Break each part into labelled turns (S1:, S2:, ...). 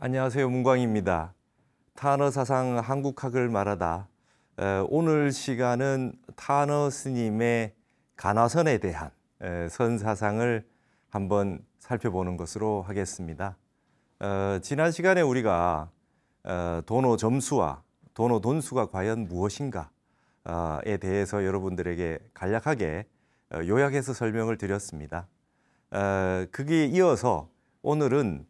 S1: 안녕하세요. 문광입니다. 타너 사상 한국학을 말하다. 오늘 시간은 타너 스님의 가나선에 대한 선사상을 한번 살펴보는 것으로 하겠습니다. 지난 시간에 우리가 도노 점수와 도노 돈수가 과연 무엇인가에 대해서 여러분들에게 간략하게 요약해서 설명을 드렸습니다. 그게 이어서 오늘은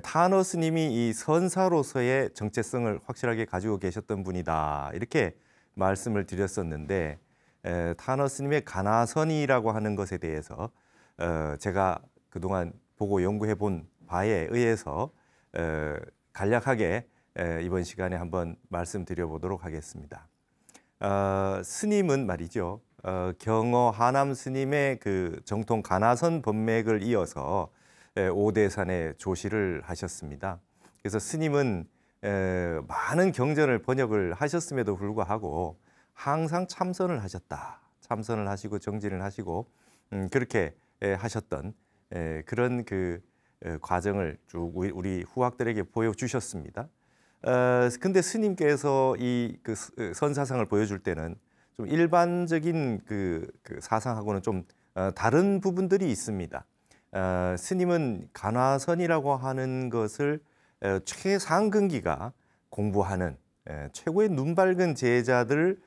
S1: 타너 스님이 이 선사로서의 정체성을 확실하게 가지고 계셨던 분이다, 이렇게 말씀을 드렸었는데, 타너 스님의 가나선이라고 하는 것에 대해서 제가 그동안 보고 연구해 본 바에 의해서 간략하게 이번 시간에 한번 말씀드려 보도록 하겠습니다. 스님은 말이죠, 경어 하남 스님의 그 정통 가나선 법맥을 이어서 오대산에 조시를 하셨습니다. 그래서 스님은 많은 경전을 번역을 하셨음에도 불구하고 항상 참선을 하셨다. 참선을 하시고 정진을 하시고 그렇게 하셨던 그런 그 과정을 쭉 우리 후학들에게 보여주셨습니다. 근데 스님께서 이 그 선사상을 보여줄 때는 좀 일반적인 그 사상하고는 좀 다른 부분들이 있습니다. 스님은 가나선이라고 하는 것을 최상근기가 공부하는 최고의 눈 밝은 제자들을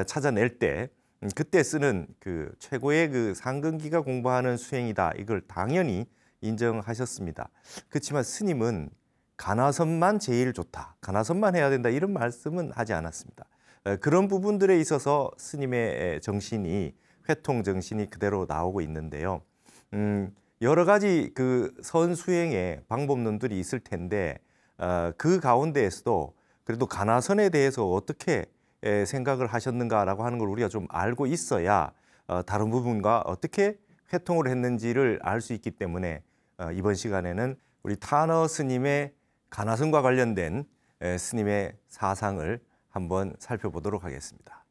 S1: 찾아낼 때 그때 쓰는 그 최고의 그 상근기가 공부하는 수행이다, 이걸 당연히 인정하셨습니다. 그렇지만 스님은 가나선만 제일 좋다, 가나선만 해야 된다, 이런 말씀은 하지 않았습니다. 그런 부분들에 있어서 스님의 정신이, 회통 정신이 그대로 나오고 있는데요. 여러 가지 그 선수행의 방법론들이 있을 텐데 그 가운데에서도 그래도 가나선에 대해서 어떻게 생각을 하셨는가라고 하는 걸 우리가 좀 알고 있어야 다른 부분과 어떻게 회통을 했는지를 알 수 있기 때문에 이번 시간에는 우리 타너 스님의 가나선과 관련된 스님의 사상을 한번 살펴보도록 하겠습니다.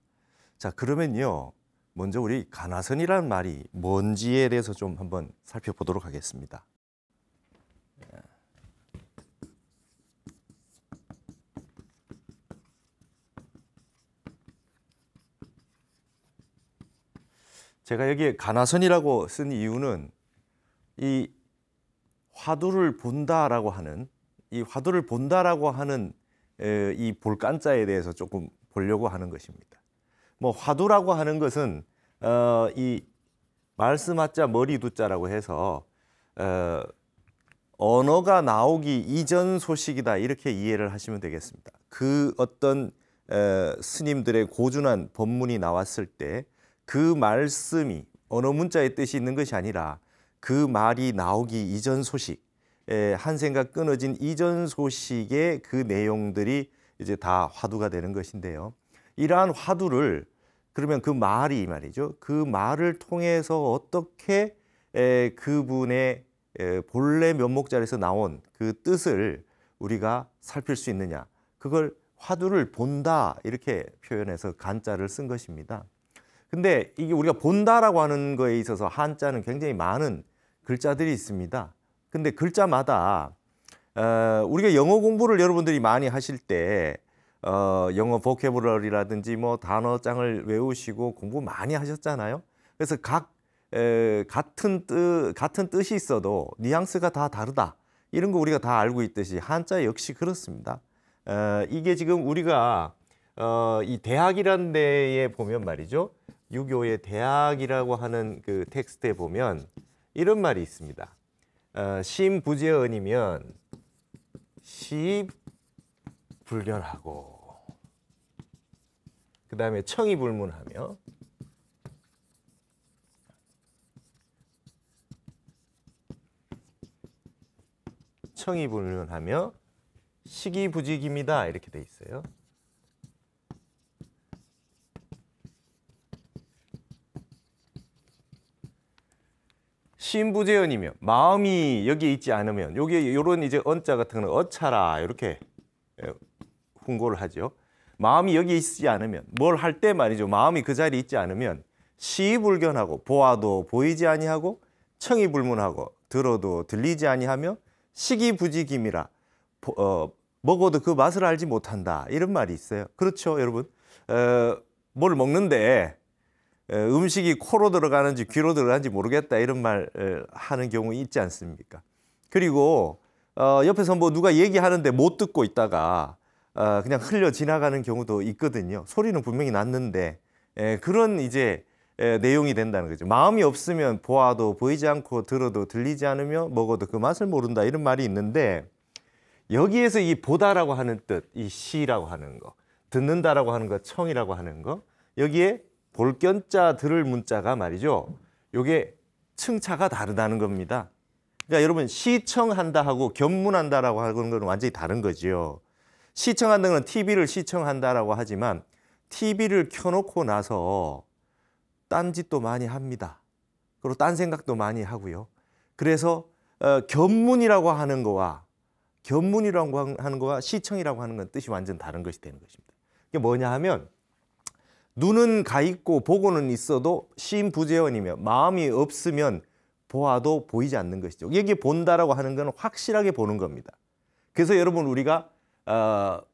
S1: 자, 그러면요, 먼저 우리 가나선이라는 말이 뭔지에 대해서 좀 한번 살펴보도록 하겠습니다. 제가 여기에 가나선이라고 쓴 이유는 이 화두를 본다라고 하는, 이 화두를 본다라고 하는 이 볼간자에 대해서 조금 보려고 하는 것입니다. 뭐 화두라고 하는 것은 이 말씀하자 머리 두자라고 해서 언어가 나오기 이전 소식이다, 이렇게 이해를 하시면 되겠습니다. 그 어떤 스님들의 고준한 법문이 나왔을 때 그 말씀이 언어 문자의 뜻이 있는 것이 아니라 그 말이 나오기 이전 소식, 한 생각 끊어진 이전 소식의 그 내용들이 이제 다 화두가 되는 것인데요. 이러한 화두를, 그러면 그 말이 말이죠, 그 말을 통해서 어떻게 그분의 본래 면목자리에서 나온 그 뜻을 우리가 살필 수 있느냐, 그걸 화두를 본다, 이렇게 표현해서 간자를 쓴 것입니다. 근데 이게 우리가 본다라고 하는 거에 있어서 한자는 굉장히 많은 글자들이 있습니다. 근데 글자마다 우리가 영어 공부를 여러분들이 많이 하실 때 영어 보캐블러리라든지 뭐 단어장을 외우시고 공부 많이 하셨잖아요. 그래서 같은 뜻이 있어도 뉘앙스가 다 다르다, 이런 거 우리가 다 알고 있듯이 한자 역시 그렇습니다. 이게 지금 우리가 이 대학이라는 데에 보면 말이죠, 유교의 대학이라고 하는 그 텍스트에 보면 이런 말이 있습니다. 심부재언이면 시불견하고, 그 다음에 청이불문하며, 청이불문하며 시기부직입니다, 이렇게 돼 있어요. 심부재언이며 마음이 여기에 있지 않으면, 요게 요런 이제 언자 같은 거는 어차라 이렇게 훈고를 하죠. 마음이 여기 있지 않으면, 뭘 할 때 말이죠, 마음이 그 자리에 있지 않으면 시불견하고, 보아도 보이지 아니하고, 청이불문하고 들어도 들리지 아니하며, 시기부직임이라, 먹어도 그 맛을 알지 못한다 이런 말이 있어요. 그렇죠, 여러분? 뭘 먹는데 음식이 코로 들어가는지 귀로 들어가는지 모르겠다 이런 말 하는 경우 있지 않습니까? 그리고 옆에서 뭐 누가 얘기하는데 못 듣고 있다가 그냥 흘려 지나가는 경우도 있거든요. 소리는 분명히 났는데 그런 이제 내용이 된다는 거죠. 마음이 없으면 보아도 보이지 않고 들어도 들리지 않으며 먹어도 그 맛을 모른다 이런 말이 있는데 여기에서 이 보다라고 하는 뜻, 이 시라고 하는 거, 듣는다라고 하는 거, 청이라고 하는 거 여기에 볼견자 들을 문자가 말이죠. 요게 층차가 다르다는 겁니다. 그러니까 여러분 시청한다 하고 견문한다라고 하는 건 완전히 다른 거죠. 시청한다는 건 TV를 시청한다라고 하지만 TV를 켜놓고 나서 딴짓도 많이 합니다. 그리고 딴 생각도 많이 하고요. 그래서 견문이라고 하는 거와 시청이라고 하는 건 뜻이 완전 다른 것이 되는 것입니다. 이게 뭐냐 하면 눈은 가 있고 보고는 있어도 심부재원이며 마음이 없으면 보아도 보이지 않는 것이죠. 여기 본다라고 하는 건 확실하게 보는 겁니다. 그래서 여러분 우리가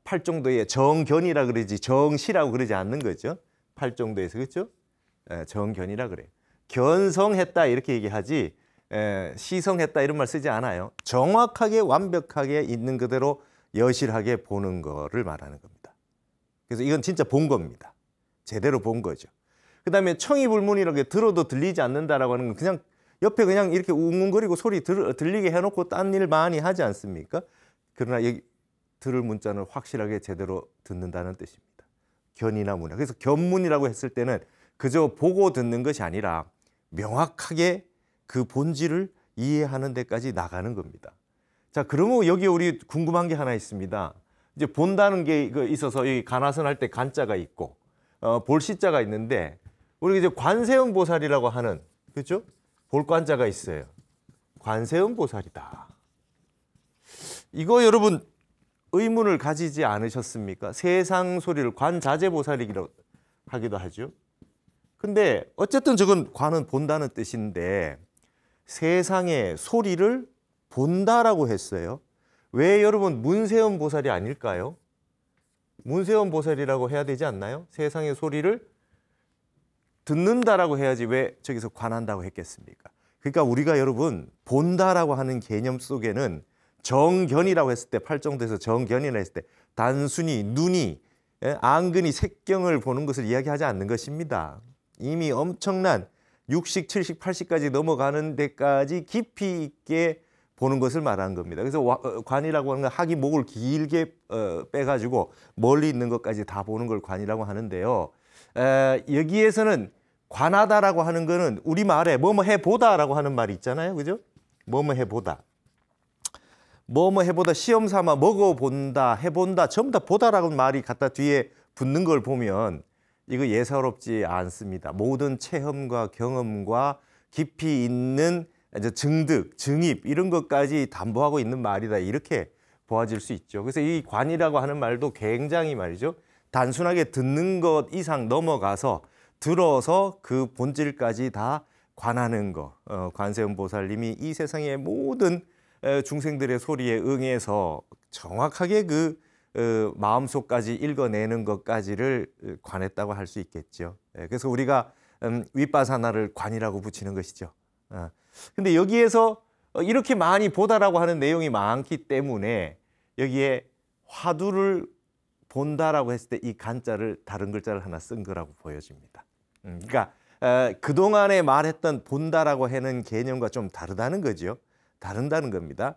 S1: 팔정도의 정견이라 그러지 정시라고 그러지 않는 거죠. 팔정도에서 그렇죠? 정견이라 그래요. 견성했다 이렇게 얘기하지 시성했다 이런 말 쓰지 않아요. 정확하게 완벽하게 있는 그대로 여실하게 보는 거를 말하는 겁니다. 그래서 이건 진짜 본 겁니다. 제대로 본 거죠. 그 다음에 청이불문이라고 들어도 들리지 않는다라고 하는 건 그냥 옆에 그냥 이렇게 웅웅거리고 소리 들리게 해놓고 딴 일 많이 하지 않습니까? 그러나 여기 들을 문자는 확실하게 제대로 듣는다는 뜻입니다. 견이나 문화. 그래서 견문이라고 했을 때는 그저 보고 듣는 것이 아니라 명확하게 그 본질을 이해하는 데까지 나가는 겁니다. 자, 그러면 여기 우리 궁금한 게 하나 있습니다. 이제 본다는 게 있어서 이 간화선 할 때 간자가 있고 볼시자가 있는데 우리 이제 관세음 보살이라고 하는 그렇죠? 볼관자가 있어요. 관세음 보살이다. 이거 여러분 의문을 가지지 않으셨습니까? 세상 소리를 관자재보살이라고 하기도 하죠. 근데 어쨌든 저건 관은 본다는 뜻인데 세상의 소리를 본다라고 했어요. 왜 여러분 문세음 보살이 아닐까요? 문세음 보살이라고 해야 되지 않나요? 세상의 소리를 듣는다라고 해야지 왜 저기서 관한다고 했겠습니까? 그러니까 우리가 여러분 본다라고 하는 개념 속에는 정견이라고 했을 때 팔정도에서 정견이라고 했을 때 단순히 눈이 안근이 색경을 보는 것을 이야기하지 않는 것입니다. 이미 엄청난 60, 70, 80까지 넘어가는 데까지 깊이 있게 보는 것을 말하는 겁니다. 그래서 관이라고 하는 건 학이 목을 길게 빼가지고 멀리 있는 것까지 다 보는 걸 관이라고 하는데요. 여기에서는 관하다라고 하는 거는 우리말에 뭐뭐 해보다라고 하는 말이 있잖아요. 그죠? 뭐뭐 해보다. 뭐뭐 해보다 시험 삼아 먹어본다, 해본다, 전부 다 보다라는 말이 갖다 뒤에 붙는 걸 보면 이거 예사롭지 않습니다. 모든 체험과 경험과 깊이 있는 증득, 증입 이런 것까지 담보하고 있는 말이다. 이렇게 보아질 수 있죠. 그래서 이 관이라고 하는 말도 굉장히 말이죠. 단순하게 듣는 것 이상 넘어가서 들어서 그 본질까지 다 관하는 거. 관세음 보살님이 이 세상의 모든 중생들의 소리에 응해서 정확하게 그 마음속까지 읽어내는 것까지를 관했다고 할 수 있겠죠. 그래서 우리가 윗바사나를 관이라고 붙이는 것이죠. 근데 여기에서 이렇게 많이 보다라고 하는 내용이 많기 때문에 여기에 화두를 본다라고 했을 때 이 간자를 다른 글자를 하나 쓴 거라고 보여집니다. 그러니까 그동안에 말했던 본다라고 하는 개념과 좀 다르다는 거죠. 다른다는 겁니다.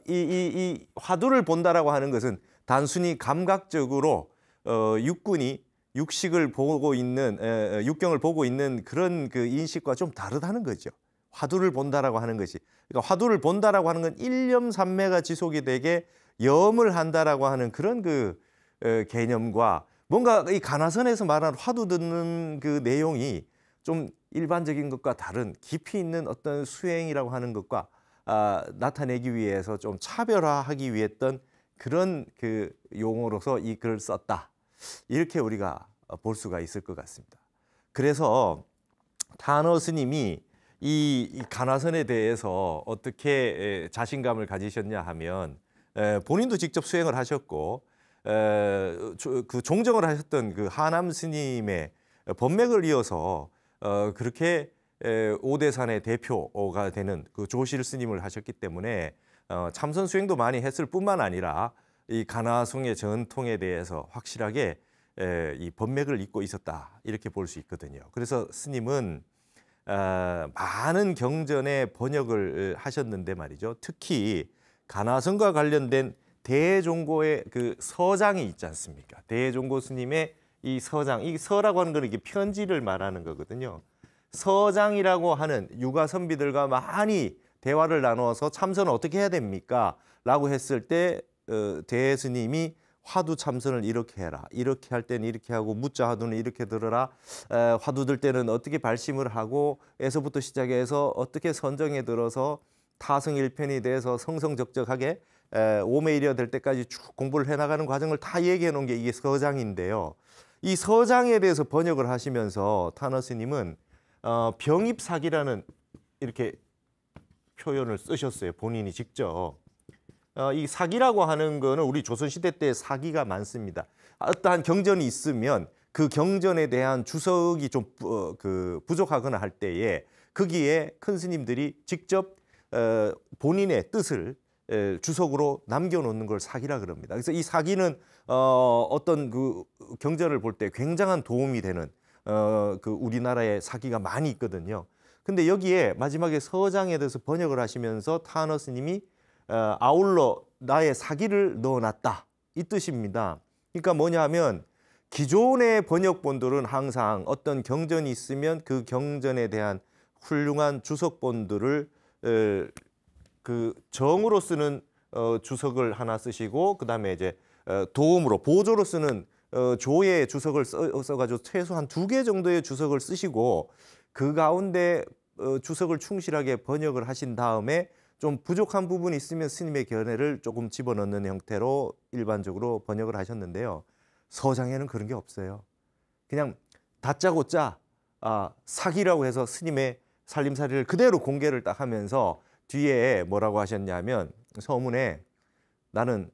S1: 이 화두를 본다라고 하는 것은 단순히 감각적으로 육군이 육식을 보고 있는 육경을 보고 있는 그런 그 인식과 좀 다르다는 거죠. 화두를 본다라고 하는 것이. 그러니까 화두를 본다라고 하는 건 일념삼매가 지속이 되게 염을 한다라고 하는 그런 그 개념과 뭔가 이 간화선에서 말하는 화두 듣는 그 내용이 좀 일반적인 것과 다른 깊이 있는 어떤 수행이라고 하는 것과 나타내기 위해서 좀 차별화하기 위했던 그런 그 용어로서 이 글을 썼다. 이렇게 우리가 볼 수가 있을 것 같습니다. 그래서 탄어 스님이 이 간화선에 대해서 어떻게 자신감을 가지셨냐 하면 본인도 직접 수행을 하셨고 그 종정을 하셨던 그 하남 스님의 법맥을 이어서 그렇게 오대산의 대표가 되는 그 조실 스님을 하셨기 때문에 참선 수행도 많이 했을 뿐만 아니라 이 가나송의 전통에 대해서 확실하게 이 법맥을 잇고 있었다 이렇게 볼 수 있거든요. 그래서 스님은 많은 경전의 번역을 하셨는데 말이죠. 특히 가나성과 관련된 대종고의 그 서장이 있지 않습니까? 대종고 스님의 이 서장, 이 서라고 하는 거는 이게 편지를 말하는 거거든요. 서장이라고 하는 유가 선비들과 많이 대화를 나누어서 참선을 어떻게 해야 됩니까? 라고 했을 때 대스님이 화두 참선을 이렇게 해라. 이렇게 할 때는 이렇게 하고 무자 화두는 이렇게 들어라. 화두 들 때는 어떻게 발심을 하고 에서부터 시작해서 어떻게 선정에 들어서 타성일편이 돼서 성성적적하게 오매 이르러 될 때까지 쭉 공부를 해나가는 과정을 다 얘기해 놓은 게 이게 서장인데요. 이 서장에 대해서 번역을 하시면서 타너 스님은 병입사기라는 이렇게 표현을 쓰셨어요. 본인이 직접. 이 사기라고 하는 거는 우리 조선시대 때 사기가 많습니다. 어떠한 경전이 있으면 그 경전에 대한 주석이 좀 부족하거나 할 때에 거기에 큰 스님들이 직접 본인의 뜻을 주석으로 남겨놓는 걸 사기라 그럽니다. 그래서 이 사기는 어떤 그 경전을 볼 때 굉장한 도움이 되는 그 우리나라에 사기가 많이 있거든요. 근데 여기에 마지막에 서장에 대해서 번역을 하시면서 타너 스님이 아울러 나의 사기를 넣어놨다 이 뜻입니다. 그러니까 뭐냐면 기존의 번역본들은 항상 어떤 경전이 있으면 그 경전에 대한 훌륭한 주석본들을 그 정으로 쓰는 주석을 하나 쓰시고 그다음에 이제 도움으로 보조로 쓰는 조의 주석을 써가지고 최소한 2개 정도의 주석을 쓰시고 그 가운데 주석을 충실하게 번역을 하신 다음에 좀 부족한 부분이 있으면 스님의 견해를 조금 집어넣는 형태로 일반적으로 번역을 하셨는데요. 서장에는 그런 게 없어요. 그냥 다짜고짜 사기라고 해서 스님의 살림살이를 그대로 공개를 딱 하면서 뒤에 뭐라고 하셨냐면 서문에 나는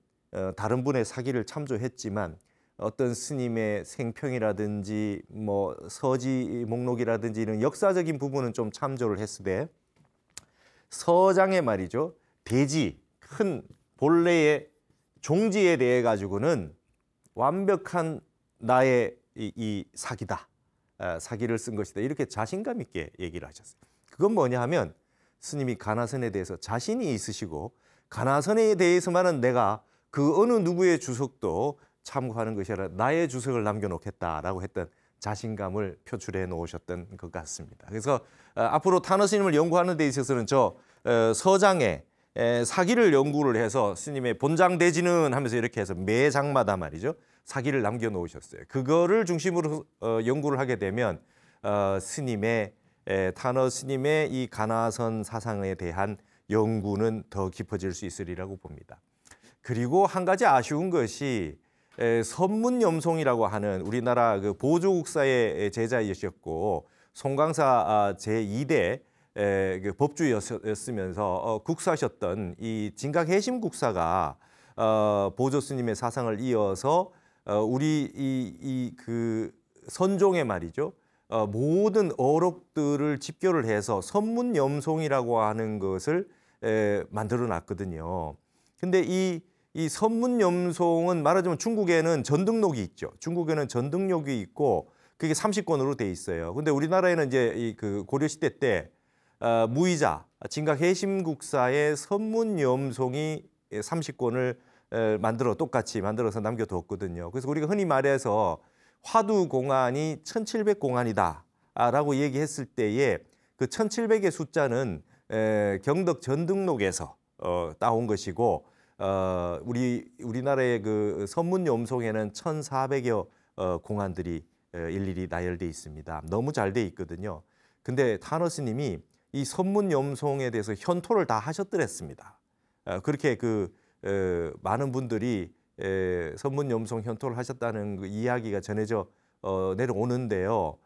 S1: 다른 분의 사기를 참조했지만 어떤 스님의 생평이라든지 뭐 서지 목록이라든지 이런 역사적인 부분은 좀 참조를 했으되 서장의 말이죠. 대지, 큰 본래의 종지에 대해 가지고는 완벽한 나의 이 사기다. 사기를 쓴 것이다. 이렇게 자신감 있게 얘기를 하셨어요. 그건 뭐냐 하면 스님이 가나선에 대해서 자신이 있으시고 가나선에 대해서만은 내가 그 어느 누구의 주석도 참고하는 것이 아니라 나의 주석을 남겨놓겠다라고 했던 자신감을 표출해 놓으셨던 것 같습니다. 그래서 앞으로 타너 스님을 연구하는 데 있어서는 저 서장의 사기를 연구를 해서 스님의 본장대지는 하면서 이렇게 해서 매 장마다 말이죠. 사기를 남겨놓으셨어요. 그거를 중심으로 연구를 하게 되면 스님의 타너 스님의 이 가나선 사상에 대한 연구는 더 깊어질 수 있으리라고 봅니다. 그리고 한 가지 아쉬운 것이 선문염송이라고 하는 우리나라 그 보조국사의 제자이셨고 송강사 제2대 그 법주였으면서 국사셨던 이 진각해심 국사가 보조 스님의 사상을 이어서 우리 그 선종의 말이죠. 모든 어록들을 집교를 해서 선문염송이라고 하는 것을 만들어 놨거든요. 근데 이 선문염송은 말하자면 중국에는 전등록이 있죠. 중국에는 전등록이 있고 그게 30권으로 돼 있어요. 근데 우리나라에는 이제 그 고려 시대 때 무이자 진각해심국사의 선문염송이 30권을 똑같이 만들어서 남겨뒀거든요. 그래서 우리가 흔히 말해서 화두공안이 1700공안이다 라고 얘기했을 때에 그 1700의 숫자는 경덕 전등록에서 따온 것이고 우리나라의 그 선문염송에는 1400여 공안들이 일일이 나열돼 있습니다. 너무 잘 돼 있거든요. 근데 타너 스님이 이 선문염송에 대해서 현토를 다 하셨더랬습니다. 그렇게 많은 분들이 선문염송 현토를 하셨다는 그 이야기가 전해져 내려오는데요.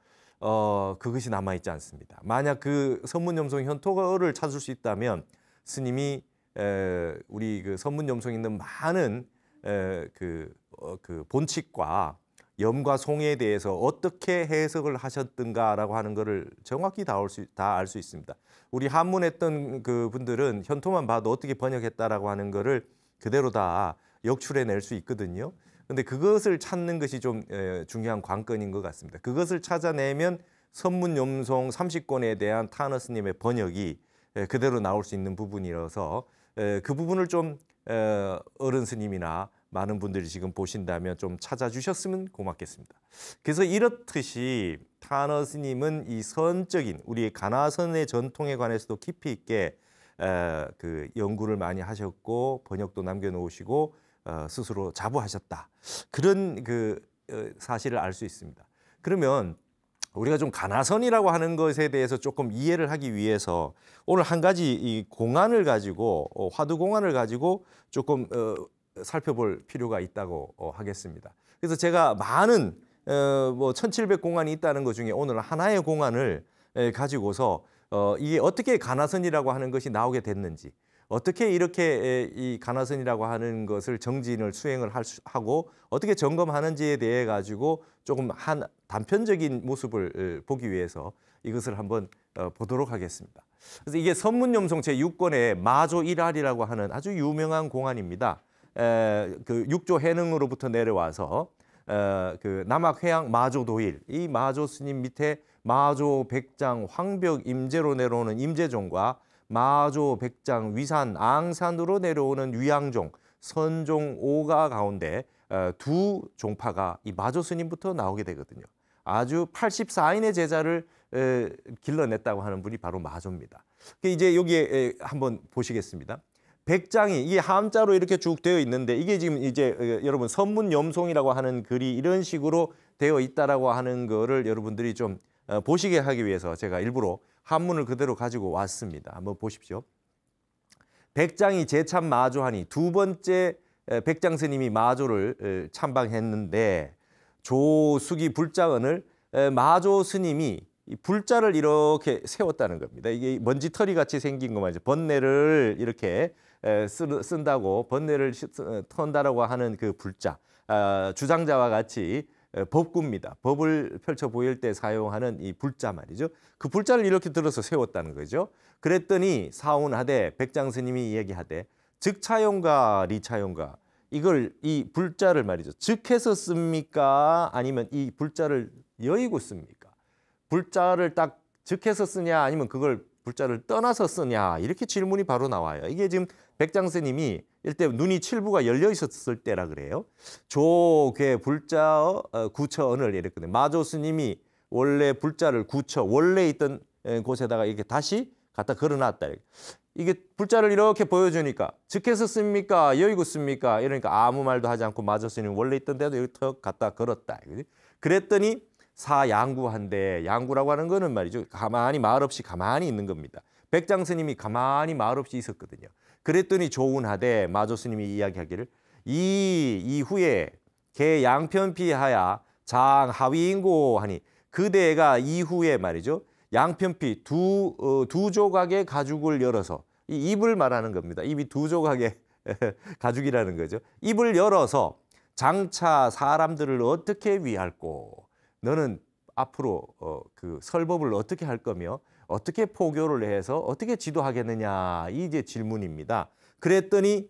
S1: 그것이 남아있지 않습니다. 만약 그 선문염송 현토를 찾을 수 있다면 스님이 우리 그 선문염송에 있는 많은 그 본칙과 염과 송에 대해서 어떻게 해석을 하셨던가라고 하는 것을 정확히 다 알 수 있습니다. 우리 한문했던 그 분들은 현토만 봐도 어떻게 번역했다라고 하는 거를 그대로 다 역출해낼 수 있거든요. 근데 그것을 찾는 것이 좀 중요한 관건인 것 같습니다. 그것을 찾아내면 선문염송 30권에 대한 타너 스님의 번역이 그대로 나올 수 있는 부분이라서 그 부분을 좀 어른 스님이나 많은 분들이 지금 보신다면 좀 찾아주셨으면 고맙겠습니다. 그래서 이렇듯이 타너 스님은 이 선적인 우리의 가나선의 전통에 관해서도 깊이 있게 그 연구를 많이 하셨고 번역도 남겨놓으시고 스스로 자부하셨다. 그런 그 사실을 알 수 있습니다. 그러면 우리가 좀 가나선이라고 하는 것에 대해서 조금 이해를 하기 위해서 오늘 한 가지 이 공안을 가지고 화두 공안을 가지고 조금 살펴볼 필요가 있다고 하겠습니다. 그래서 제가 많은 뭐 1700공안이 있다는 것 중에 오늘 하나의 공안을 가지고서 이게 어떻게 가나선이라고 하는 것이 나오게 됐는지, 어떻게 이렇게 이 가나선이라고 하는 것을 정진을 수행을 하고 어떻게 점검하는지에 대해 가지고 조금 한 단편적인 모습을 보기 위해서 이것을 한번 보도록 하겠습니다. 그래서 이게 선문염송 제6권의 마조 1할이라고 하는 아주 유명한 공안입니다. 그 육조 해능으로부터 내려와서 그 남학회양 마조도일, 이 마조 스님 밑에 마조 백장 황벽 임재로 내려오는 임재종과 마조 백장 위산 앙산으로 내려오는 위양종 선종 5가 가운데 두 종파가 이 마조 스님부터 나오게 되거든요. 아주 84인의 제자를 길러냈다고 하는 분이 바로 마조입니다. 이제 여기에 한번 보시겠습니다. 백장이 이게 함자로 이렇게 쭉 되어 있는데 이게 지금 이제 여러분 선문염송이라고 하는 글이 이런 식으로 되어 있다라고 하는 거를 여러분들이 좀 보시게 하기 위해서 제가 일부러 한문을 그대로 가지고 왔습니다. 한번 보십시오. 백장이 제참 마조하니 두 번째 백장 스님이 마조를 참방했는데 조수기 불자언을 마조 스님이 이 불자를 이렇게 세웠다는 겁니다. 이게 먼지털이 같이 생긴 거 말이죠. 번뇌를 이렇게 쓴다고 번뇌를 턴다라고 하는 그 불자, 주장자와 같이 법구입니다. 법을 펼쳐 보일 때 사용하는 이 불자 말이죠. 그 불자를 이렇게 들어서 세웠다는 거죠. 그랬더니 사운하되 백장 스님이 이야기하되 즉차용가 리차용가 이걸 이 불자를 말이죠. 즉해서 씁니까? 아니면 이 불자를 여의고 씁니까? 불자를 딱 즉해서 쓰냐 아니면 그걸 불자를 떠나서 쓰냐 이렇게 질문이 바로 나와요. 이게 지금 백장 스님이 이때 눈이 칠부가 열려 있었을 때라 그래요. 조괴 불자 구처언을 이랬거든요. 마조 스님이 원래 불자를 구처 원래 있던 곳에다가 이렇게 다시 갖다 걸어놨다. 이게 불자를 이렇게 보여주니까 즉해서 씁니까? 여의고 씁니까? 이러니까 아무 말도 하지 않고 마조 스님 원래 있던 데도 이렇게 턱 갖다 걸었다. 그랬더니 사양구한데 양구라고 하는 거는 말이죠. 가만히 말 없이 가만히 있는 겁니다. 백장 스님이 가만히 말 없이 있었거든요. 그랬더니 조운하되 마조 스님이 이야기하기를 이후에 개 양편피하야 장하위인고 하니 그대가 이후에 말이죠. 양편피 두 조각의 가죽을 열어서 이 입을 말하는 겁니다. 입이 두 조각의 가죽이라는 거죠. 입을 열어서 장차 사람들을 어떻게 위할꼬 너는 앞으로 그 설법을 어떻게 할 거며 어떻게 포교를 해서 어떻게 지도하겠느냐 이 이제 질문입니다. 그랬더니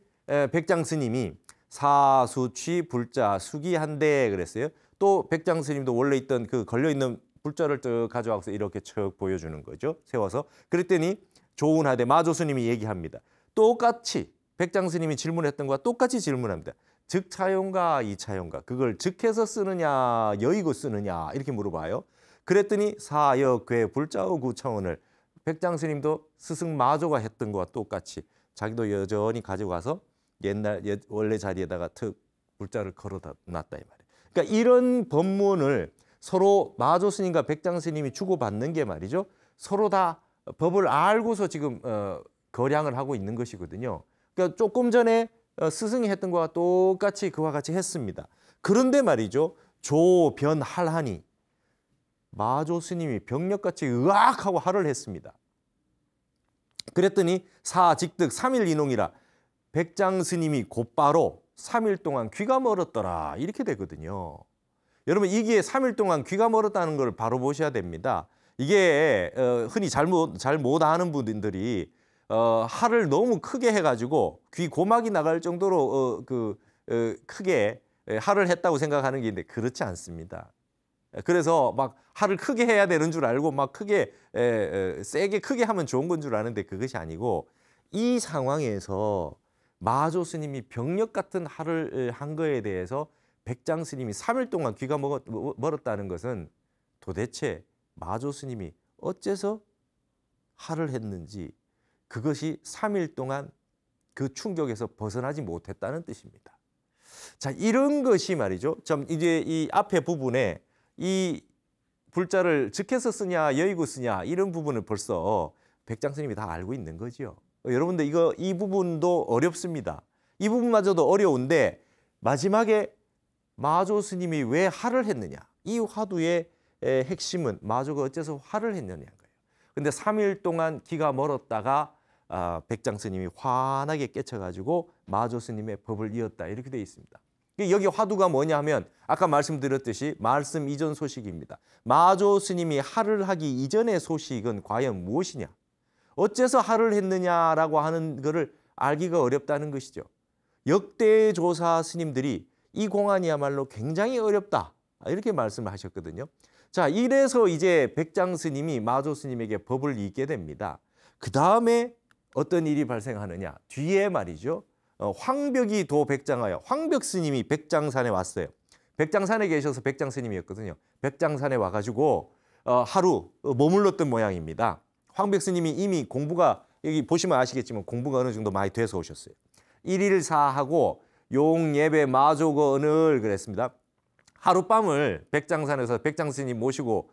S1: 백장 스님이 사수취 불자 수기한데 그랬어요. 또 백장 스님도 원래 있던 그 걸려 있는 불자를 쭉 가져와서 이렇게 척 보여주는 거죠. 세워서 그랬더니 조운하되 마조 스님이 얘기합니다. 똑같이 백장 스님이 질문했던 것과 똑같이 질문합니다. 즉차용가 이차용가 그걸 즉해서 쓰느냐 여의고 쓰느냐 이렇게 물어봐요. 그랬더니 사역괴 불자의 구청원을 백장 스님도 스승 마조가 했던 것과 똑같이 자기도 여전히 가지고 가서 옛날 원래 자리에다가 특 불자를 걸어놨다 이 말이에요. 그러니까 이런 법문을 서로 마조 스님과 백장 스님이 주고받는 게 말이죠. 서로 다 법을 알고서 지금 거량을 하고 있는 것이거든요. 그러니까 조금 전에 스승이 했던 것과 똑같이 그와 같이 했습니다. 그런데 말이죠. 조변할하니 마조 스님이 병력같이 으악하고 할을 했습니다. 그랬더니 사직득 3일 인홍이라 백장 스님이 곧바로 3일 동안 귀가 멀었더라 이렇게 되거든요. 여러분 이게 3일 동안 귀가 멀었다는 걸 바로 보셔야 됩니다. 이게 흔히 잘 못 아는 분들이 할을 너무 크게 해가지고 귀 고막이 나갈 정도로 크게 할을 했다고 생각하는 게 있는데 그렇지 않습니다. 그래서 막 할을 크게 해야 되는 줄 알고 막 크게 세게 크게 하면 좋은 건 줄 아는데 그것이 아니고 이 상황에서 마조 스님이 병력 같은 할을 한 거에 대해서 백장 스님이 3일 동안 귀가 멀었다는 것은 도대체 마조 스님이 어째서 할을 했는지 그것이 3일 동안 그 충격에서 벗어나지 못했다는 뜻입니다. 자, 이런 것이 말이죠. 참 이제 이 앞에 부분에 이 불자를 즉해서 쓰냐 여의고 쓰냐 이런 부분을 벌써 백장 스님이 다 알고 있는 거죠. 여러분들 이 부분도 어렵습니다. 이 부분마저도 어려운데 마지막에 마조 스님이 왜 할을 했느냐. 이 화두의 핵심은 마조가 어째서 할을 했느냐인 거예요. 근데 3일 동안 기가 멀었다가 백장 스님이 환하게 깨쳐가지고 마조 스님의 법을 이었다 이렇게 되어 있습니다. 여기 화두가 뭐냐 하면 아까 말씀드렸듯이 말씀 이전 소식입니다. 마조 스님이 할을 하기 이전의 소식은 과연 무엇이냐. 어째서 할을 했느냐라고 하는 것을 알기가 어렵다는 것이죠. 역대 조사 스님들이 이 공안이야말로 굉장히 어렵다 이렇게 말씀을 하셨거든요. 자, 이래서 이제 백장 스님이 마조 스님에게 법을 잇게 됩니다. 그 다음에 어떤 일이 발생하느냐. 뒤에 말이죠. 황벽이 도백장하여 황벽 스님이 백장산에 왔어요. 백장산에 계셔서 백장 스님이었거든요. 백장산에 와가지고 하루 머물렀던 모양입니다. 황벽 스님이 이미 공부가 여기 보시면 아시겠지만 공부가 어느 정도 많이 돼서 오셨어요. 1일 사하고 용예배 마조건을 그랬습니다. 하룻밤을 백장산에서 백장 스님 모시고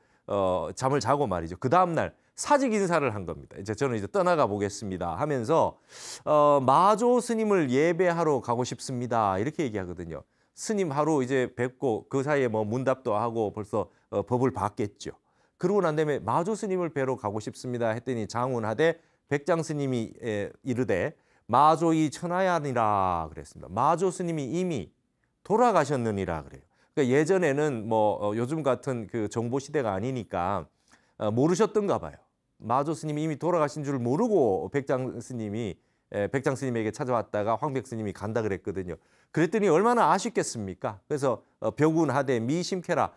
S1: 잠을 자고 말이죠. 그 다음날 사직 인사를 한 겁니다. 이제 저는 이제 떠나가 보겠습니다 하면서 마조 스님을 예배하러 가고 싶습니다 이렇게 얘기하거든요. 스님 하루 이제 뵙고 그 사이에 뭐 문답도 하고 벌써 법을 받겠죠. 그러고 난 다음에 마조 스님을 뵈러 가고 싶습니다 했더니 장운하되 백장 스님이 이르되 마조이 천하야니라 그랬습니다. 마조 스님이 이미 돌아가셨느니라 그래요. 그러니까 예전에는 뭐 요즘 같은 그 정보 시대가 아니니까 모르셨던가 봐요. 마조 스님이 이미 돌아가신 줄 모르고 백장 스님에게 찾아왔다가 황벽 스님이 간다 그랬거든요. 그랬더니 얼마나 아쉽겠습니까? 그래서 벽운하되 미심케라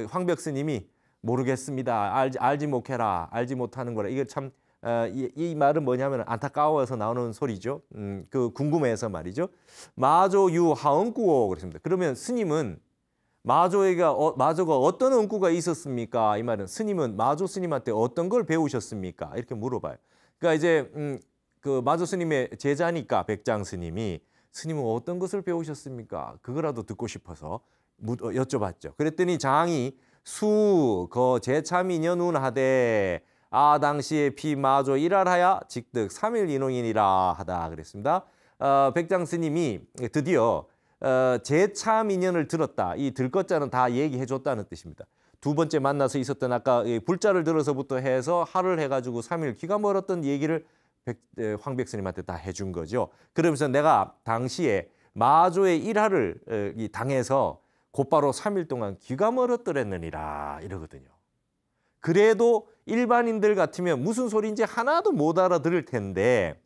S1: 황벽 스님이 모르겠습니다. 알지 못해라. 알지 못하는 거라. 이게 참 이 말은 뭐냐면 안타까워서 나오는 소리죠. 그 궁금해서 말이죠. 마조유 하언꾸오 그랬습니다. 그러면 스님은 마조가 어떤 언구가 있었습니까? 이 말은 스님은 마조 스님한테 어떤 걸 배우셨습니까? 이렇게 물어봐요. 그러니까 이제 그 마조 스님의 제자니까 백장 스님이 스님은 어떤 것을 배우셨습니까? 그거라도 듣고 싶어서 여쭤봤죠. 그랬더니 장이 거 제참이년운하되 당시에 피마조 일할하야 직득 3일 인홍이니라 하다 그랬습니다. 백장 스님이 드디어 제참 인연을 들었다. 이 들것자는 다 얘기해 줬다는 뜻입니다. 두 번째 만나서 있었던 아까 불자를 들어서부터 해서 할을 해가지고 3일 기가 멀었던 얘기를 황벽 스님한테 다 해준 거죠. 그러면서 내가 당시에 마조의 일할을 당해서 곧바로 3일 동안 기가 멀었더랬느니라 이러거든요. 그래도 일반인들 같으면 무슨 소리인지 하나도 못 알아들을 텐데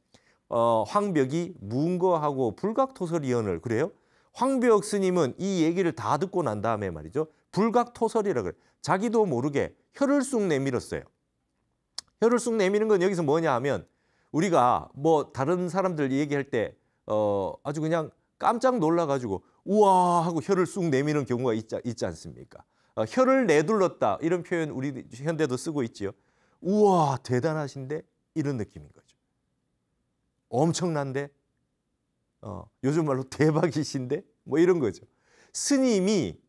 S1: 황벽이 문거하고 불각토설이언을 그래요? 황벽 스님은 이 얘기를 다 듣고 난 다음에 말이죠. 불각토설이라 그래. 자기도 모르게 혀를 쑥 내밀었어요. 혀를 쑥 내미는 건 여기서 뭐냐 하면 우리가 뭐 다른 사람들 얘기할 때 아주 그냥 깜짝 놀라가지고 우와 하고 혀를 쑥 내미는 경우가 있지 않습니까? 혀를 내둘렀다 이런 표현 우리 현대도 쓰고 있지요. 우와 대단하신데 이런 느낌인 거죠. 엄청난데 요즘 말로 대박이신데 뭐 이런 거죠. 스님이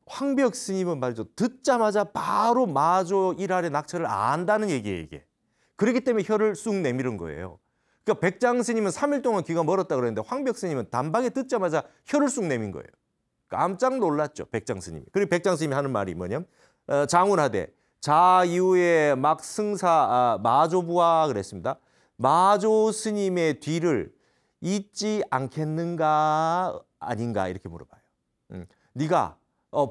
S1: 황벽 스님은 말이죠. 듣자마자 바로 마조 일할의 낙처를 안다는 얘기예요. 이게. 그렇기 때문에 혀를 쑥 내미는 거예요. 그러니까 백장 스님은 3일 동안 귀가 멀었다 그랬는데 황벽 스님은 단박에 듣자마자 혀를 쑥 내민 거예요. 깜짝 놀랐죠. 백장 스님이. 그리고 백장 스님이 하는 말이 뭐냐면 장운하되 자 이후에 막승사 마조부와 그랬습니다. 마조 스님의 뒤를 잇지 않겠는가 아닌가 이렇게 물어봐요. 네가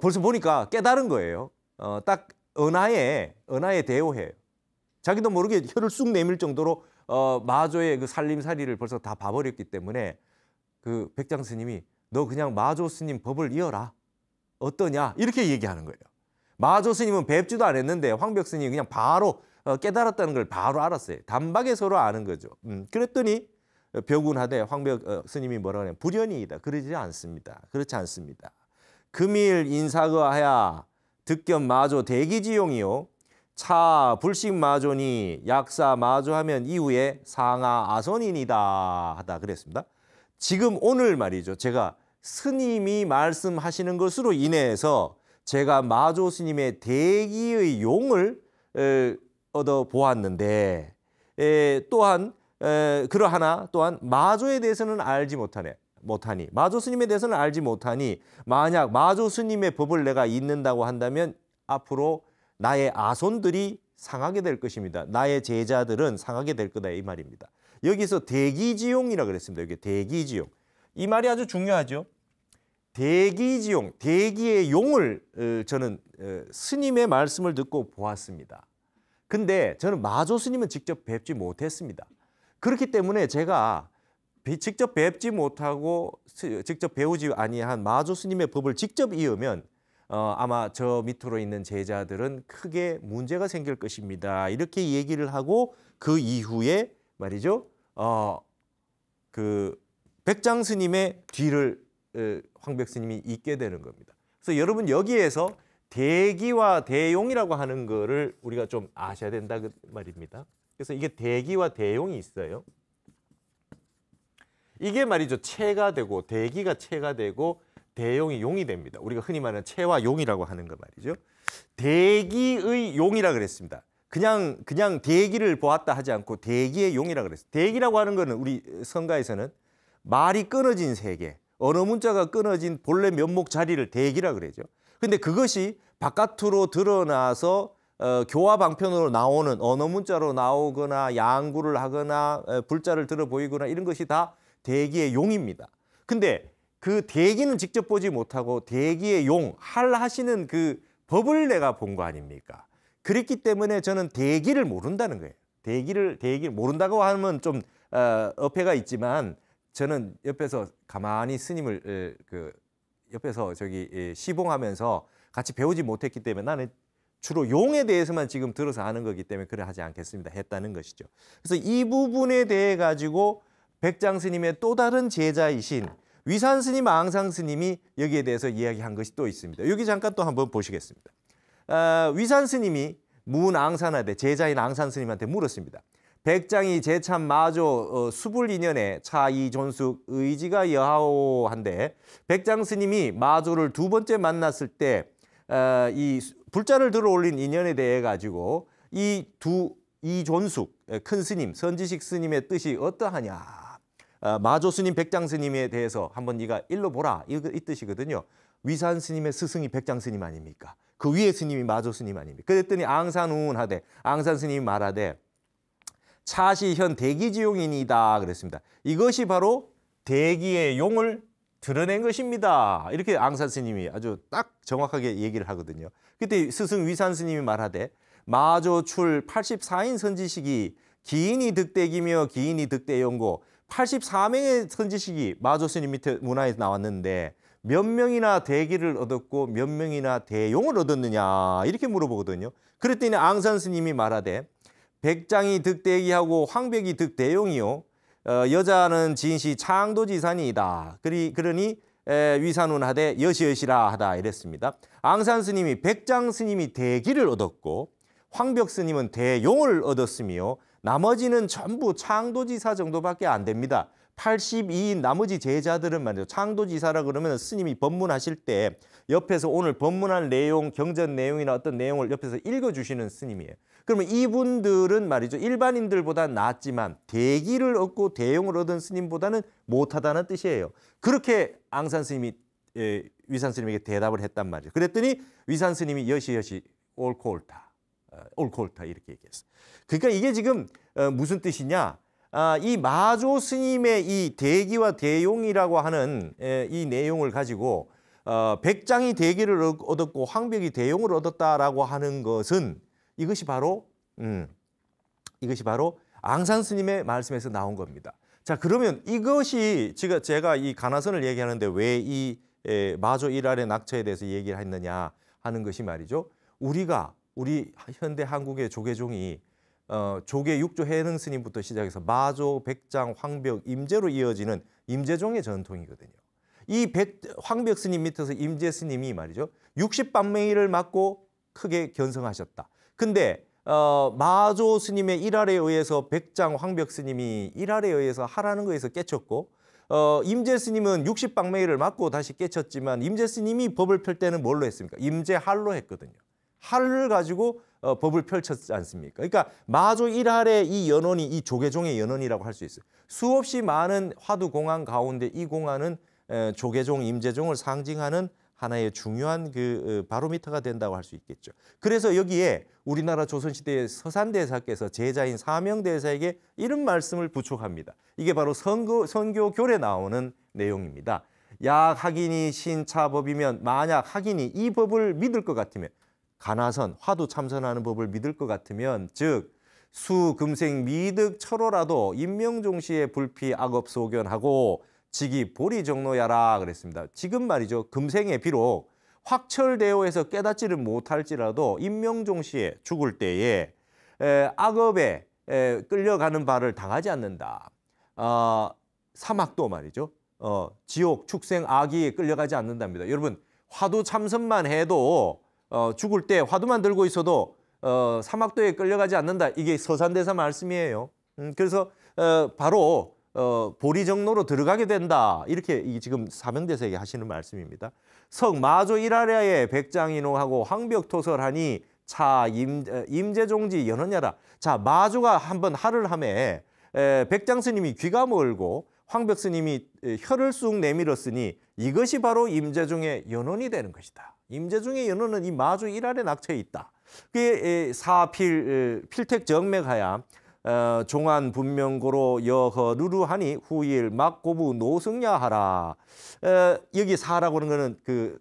S1: 벌써 보니까 깨달은 거예요. 딱 은하에 대오해요. 자기도 모르게 혀를 쑥 내밀 정도로 마조의 그 살림살이를 벌써 다 봐버렸기 때문에 그 백장 스님이 너 그냥 마조 스님 법을 이어라. 어떠냐? 이렇게 얘기하는 거예요. 마조 스님은 뵙지도 않았는데 황벽 스님이 그냥 바로 깨달았다는 걸 바로 알았어요. 단박에 서로 아는 거죠. 그랬더니 벽운하되 황벽 스님이 뭐라고 하냐면 불연이이다. 그러지 않습니다. 그렇지 않습니다. 금일 인사거하야 득견 마조 대기지용이요. 차 불식 마조니 약사 마조하면 이후에 상하 아손이니다 하다 그랬습니다. 지금 오늘 말이죠. 제가 스님이 말씀하시는 것으로 인해서 제가 마조 스님의 대기의 용을 얻어 보았는데 또한 그러하나 또한 마조에 대해서는 알지 못하니 마조 스님에 대해서는 알지 못하니 만약 마조 스님의 법을 내가 잇는다고 한다면 앞으로 나의 아손들이 상하게 될 것입니다. 나의 제자들은 상하게 될 거다 이 말입니다. 여기서 대기지용이라 그랬습니다. 여기 대기지용. 이 말이 아주 중요하죠. 대기지용, 대기의 용을 저는 스님의 말씀을 듣고 보았습니다. 근데 저는 마조 스님은 직접 뵙지 못했습니다. 그렇기 때문에 제가 직접 뵙지 못하고 직접 배우지 아니한 마조 스님의 법을 직접 이으면 아마 저 밑으로 있는 제자들은 크게 문제가 생길 것입니다. 이렇게 얘기를 하고 그 이후에 말이죠. 그 백장 스님의 뒤를 황벽 스님이 잇게 되는 겁니다. 그래서 여러분 여기에서 대기와 대용이라고 하는 거를 우리가 좀 아셔야 된다 그 말입니다. 그래서 이게 대기와 대용이 있어요. 이게 말이죠. 체가 되고 대기가 체가 되고 대용이 용이 됩니다. 우리가 흔히 말하는 체와 용이라고 하는 거 말이죠. 대기의 용이라 그랬습니다. 그냥 대기를 보았다 하지 않고 대기의 용이라 그랬어요. 대기라고 하는 거는 우리 성가에서는 말이 끊어진 세계, 언어 문자가 끊어진 본래 면목 자리를 대기라 그러죠. 근데 그것이 바깥으로 드러나서 교화 방편으로 나오는 언어 문자로 나오거나 양구를 하거나 불자를 들어 보이거나 이런 것이 다 대기의 용입니다. 근데 그 대기는 직접 보지 못하고 대기의 용, 하시는 그 법을 내가 본 거 아닙니까? 그랬기 때문에 저는 대기를 모른다는 거예요. 대기를 모른다고 하면 좀 어폐가 있지만 저는 옆에서 가만히 스님을 옆에서 시봉하면서 같이 배우지 못했기 때문에 나는 주로 용에 대해서만 지금 들어서 아는 거기 때문에 그래 하지 않겠습니다. 했다는 것이죠. 그래서 이 부분에 대해 가지고 백장 스님의 또 다른 제자이신 위산 스님, 앙상 스님이 여기에 대해서 이야기한 것이 또 있습니다. 여기 잠깐 또 한번 보시겠습니다. 위산 스님이 문앙산한테 제자인 앙산 스님한테 물었습니다. 백장이 제참 마조 수불인연에 차이 존숙 의지가 여하오 한데 백장 스님이 마조를 두 번째 만났을 때 이 불자를 들어 올린 인연에 대해 가지고 이 존숙 큰 스님 선지식 스님의 뜻이 어떠하냐. 마조 스님, 백장 스님에 대해서 한번 네가 일러보라 이 뜻이거든요. 위산 스님의 스승이 백장 스님 아닙니까? 그 위에 스님이 마조 스님 아닙니까? 그랬더니 앙산운 하되 앙산 스님이 말하되 차시현 대기지용이니다 그랬습니다. 이것이 바로 대기의 용을 드러낸 것입니다. 이렇게 앙산 스님이 아주 딱 정확하게 얘기를 하거든요. 그때 스승 위산 스님이 말하되 마조 출 84인 선지식이 기인이 득대기며 기인이 득대연고 84명의 선지식이 마조 스님 밑에 문화에 나왔는데 몇 명이나 대기를 얻었고 몇 명이나 대용을 얻었느냐 이렇게 물어보거든요. 그랬더니 앙산 스님이 말하되 백장이 득대기하고 황벽이 득대용이요 여자는 진시 창도지산이다. 그러니 위산운 하되 여시여시라 하다 이랬습니다. 앙산 스님이 백장 스님이 대기를 얻었고 황벽 스님은 대용을 얻었으며 나머지는 전부 창도지사 정도밖에 안 됩니다. 82인 나머지 제자들은 말이죠. 창도지사라 그러면 스님이 법문하실 때 옆에서 오늘 법문할 내용, 경전 내용이나 어떤 내용을 옆에서 읽어주시는 스님이에요. 그러면 이분들은 말이죠. 일반인들보다 낫지만 대기를 얻고 대용을 얻은 스님보다는 못하다는 뜻이에요. 그렇게 앙산 스님이 위산 스님에게 대답을 했단 말이죠. 그랬더니 위산 스님이 여시여시 옳고 옳다. 옳고 옳다 이렇게 얘기했어요. 그러니까 이게 지금 무슨 뜻이냐? 이 마조 스님의 이 대기와 대용이라고 하는 이 내용을 가지고 백장이 대기를 얻었고 황벽이 대용을 얻었다라고 하는 것은 이것이 바로 앙산 스님의 말씀에서 나온 겁니다. 자, 그러면 이것이 제가 이 가나선을 얘기하는데 왜 이 마조 일할의 낙처에 대해서 얘기를 했느냐 하는 것이 말이죠. 우리 현대 한국의 조계종이 조계 육조 해능 스님부터 시작해서 마조, 백장, 황벽, 임제로 이어지는 임제종의 전통이거든요. 이 황벽 스님 밑에서 임제 스님이 말이죠. 60반매일을 맡고 크게 견성하셨다. 근데 마조 스님의 일할에 의해서 백장, 황벽 스님이 일할에 의해서 하라는 거에서 깨쳤고 임제 스님은 60반매일을 맡고 다시 깨쳤지만 임제 스님이 법을 펼 때는 뭘로 했습니까? 임제할로 했거든요. 할을 가지고 법을 펼쳤지 않습니까? 그러니까 마조 일할의 이 연원이 이 조계종의 연원이라고 할 수 있어요. 수없이 많은 화두 공안 가운데 이 공안은 조계종, 임제종을 상징하는 하나의 중요한 그 바로미터가 된다고 할 수 있겠죠. 그래서 여기에 우리나라 조선시대의 서산대사께서 제자인 사명대사에게 이런 말씀을 부축합니다. 이게 바로 선교교례에 나오는 내용입니다. 약 학인이 신차법이면 만약 학인이 이 법을 믿을 것 같으면 가나선, 화두 참선하는 법을 믿을 것 같으면 즉 수, 금생, 미득, 철호라도 임명종시에 불피, 악업, 소견하고 직이 보리정로야라 그랬습니다. 지금 말이죠. 금생에 비록 확철대오에서 깨닫지를 못할지라도 임명종시에 죽을 때에 악업에 끌려가는 바를 당하지 않는다. 사막도 말이죠. 지옥, 축생, 악의에 끌려가지 않는답니다. 여러분 화두 참선만 해도 죽을 때 화두만 들고 있어도 사막도에 끌려가지 않는다. 이게 서산대사 말씀이에요. 그래서 바로 보리정로로 들어가게 된다. 이렇게 지금 사명대사에게 하시는 말씀입니다. 석 마조 일하랴에 백장인호하고 황벽토설하니 차 임제종지 연언야라. 자, 마조가 한번 하를 하매 백장스님이 귀가 멀고 황벽스님이 혀를 쑥 내밀었으니 이것이 바로 임제종의 연언이 되는 것이다. 임제종의 연언은 이 마조 일할의 낙처에 있다. 그게 필택정맥하야 종안 분명고로 여허 누루하니 후일 막고부 노승야하라. 여기 사라고 하는 거는 그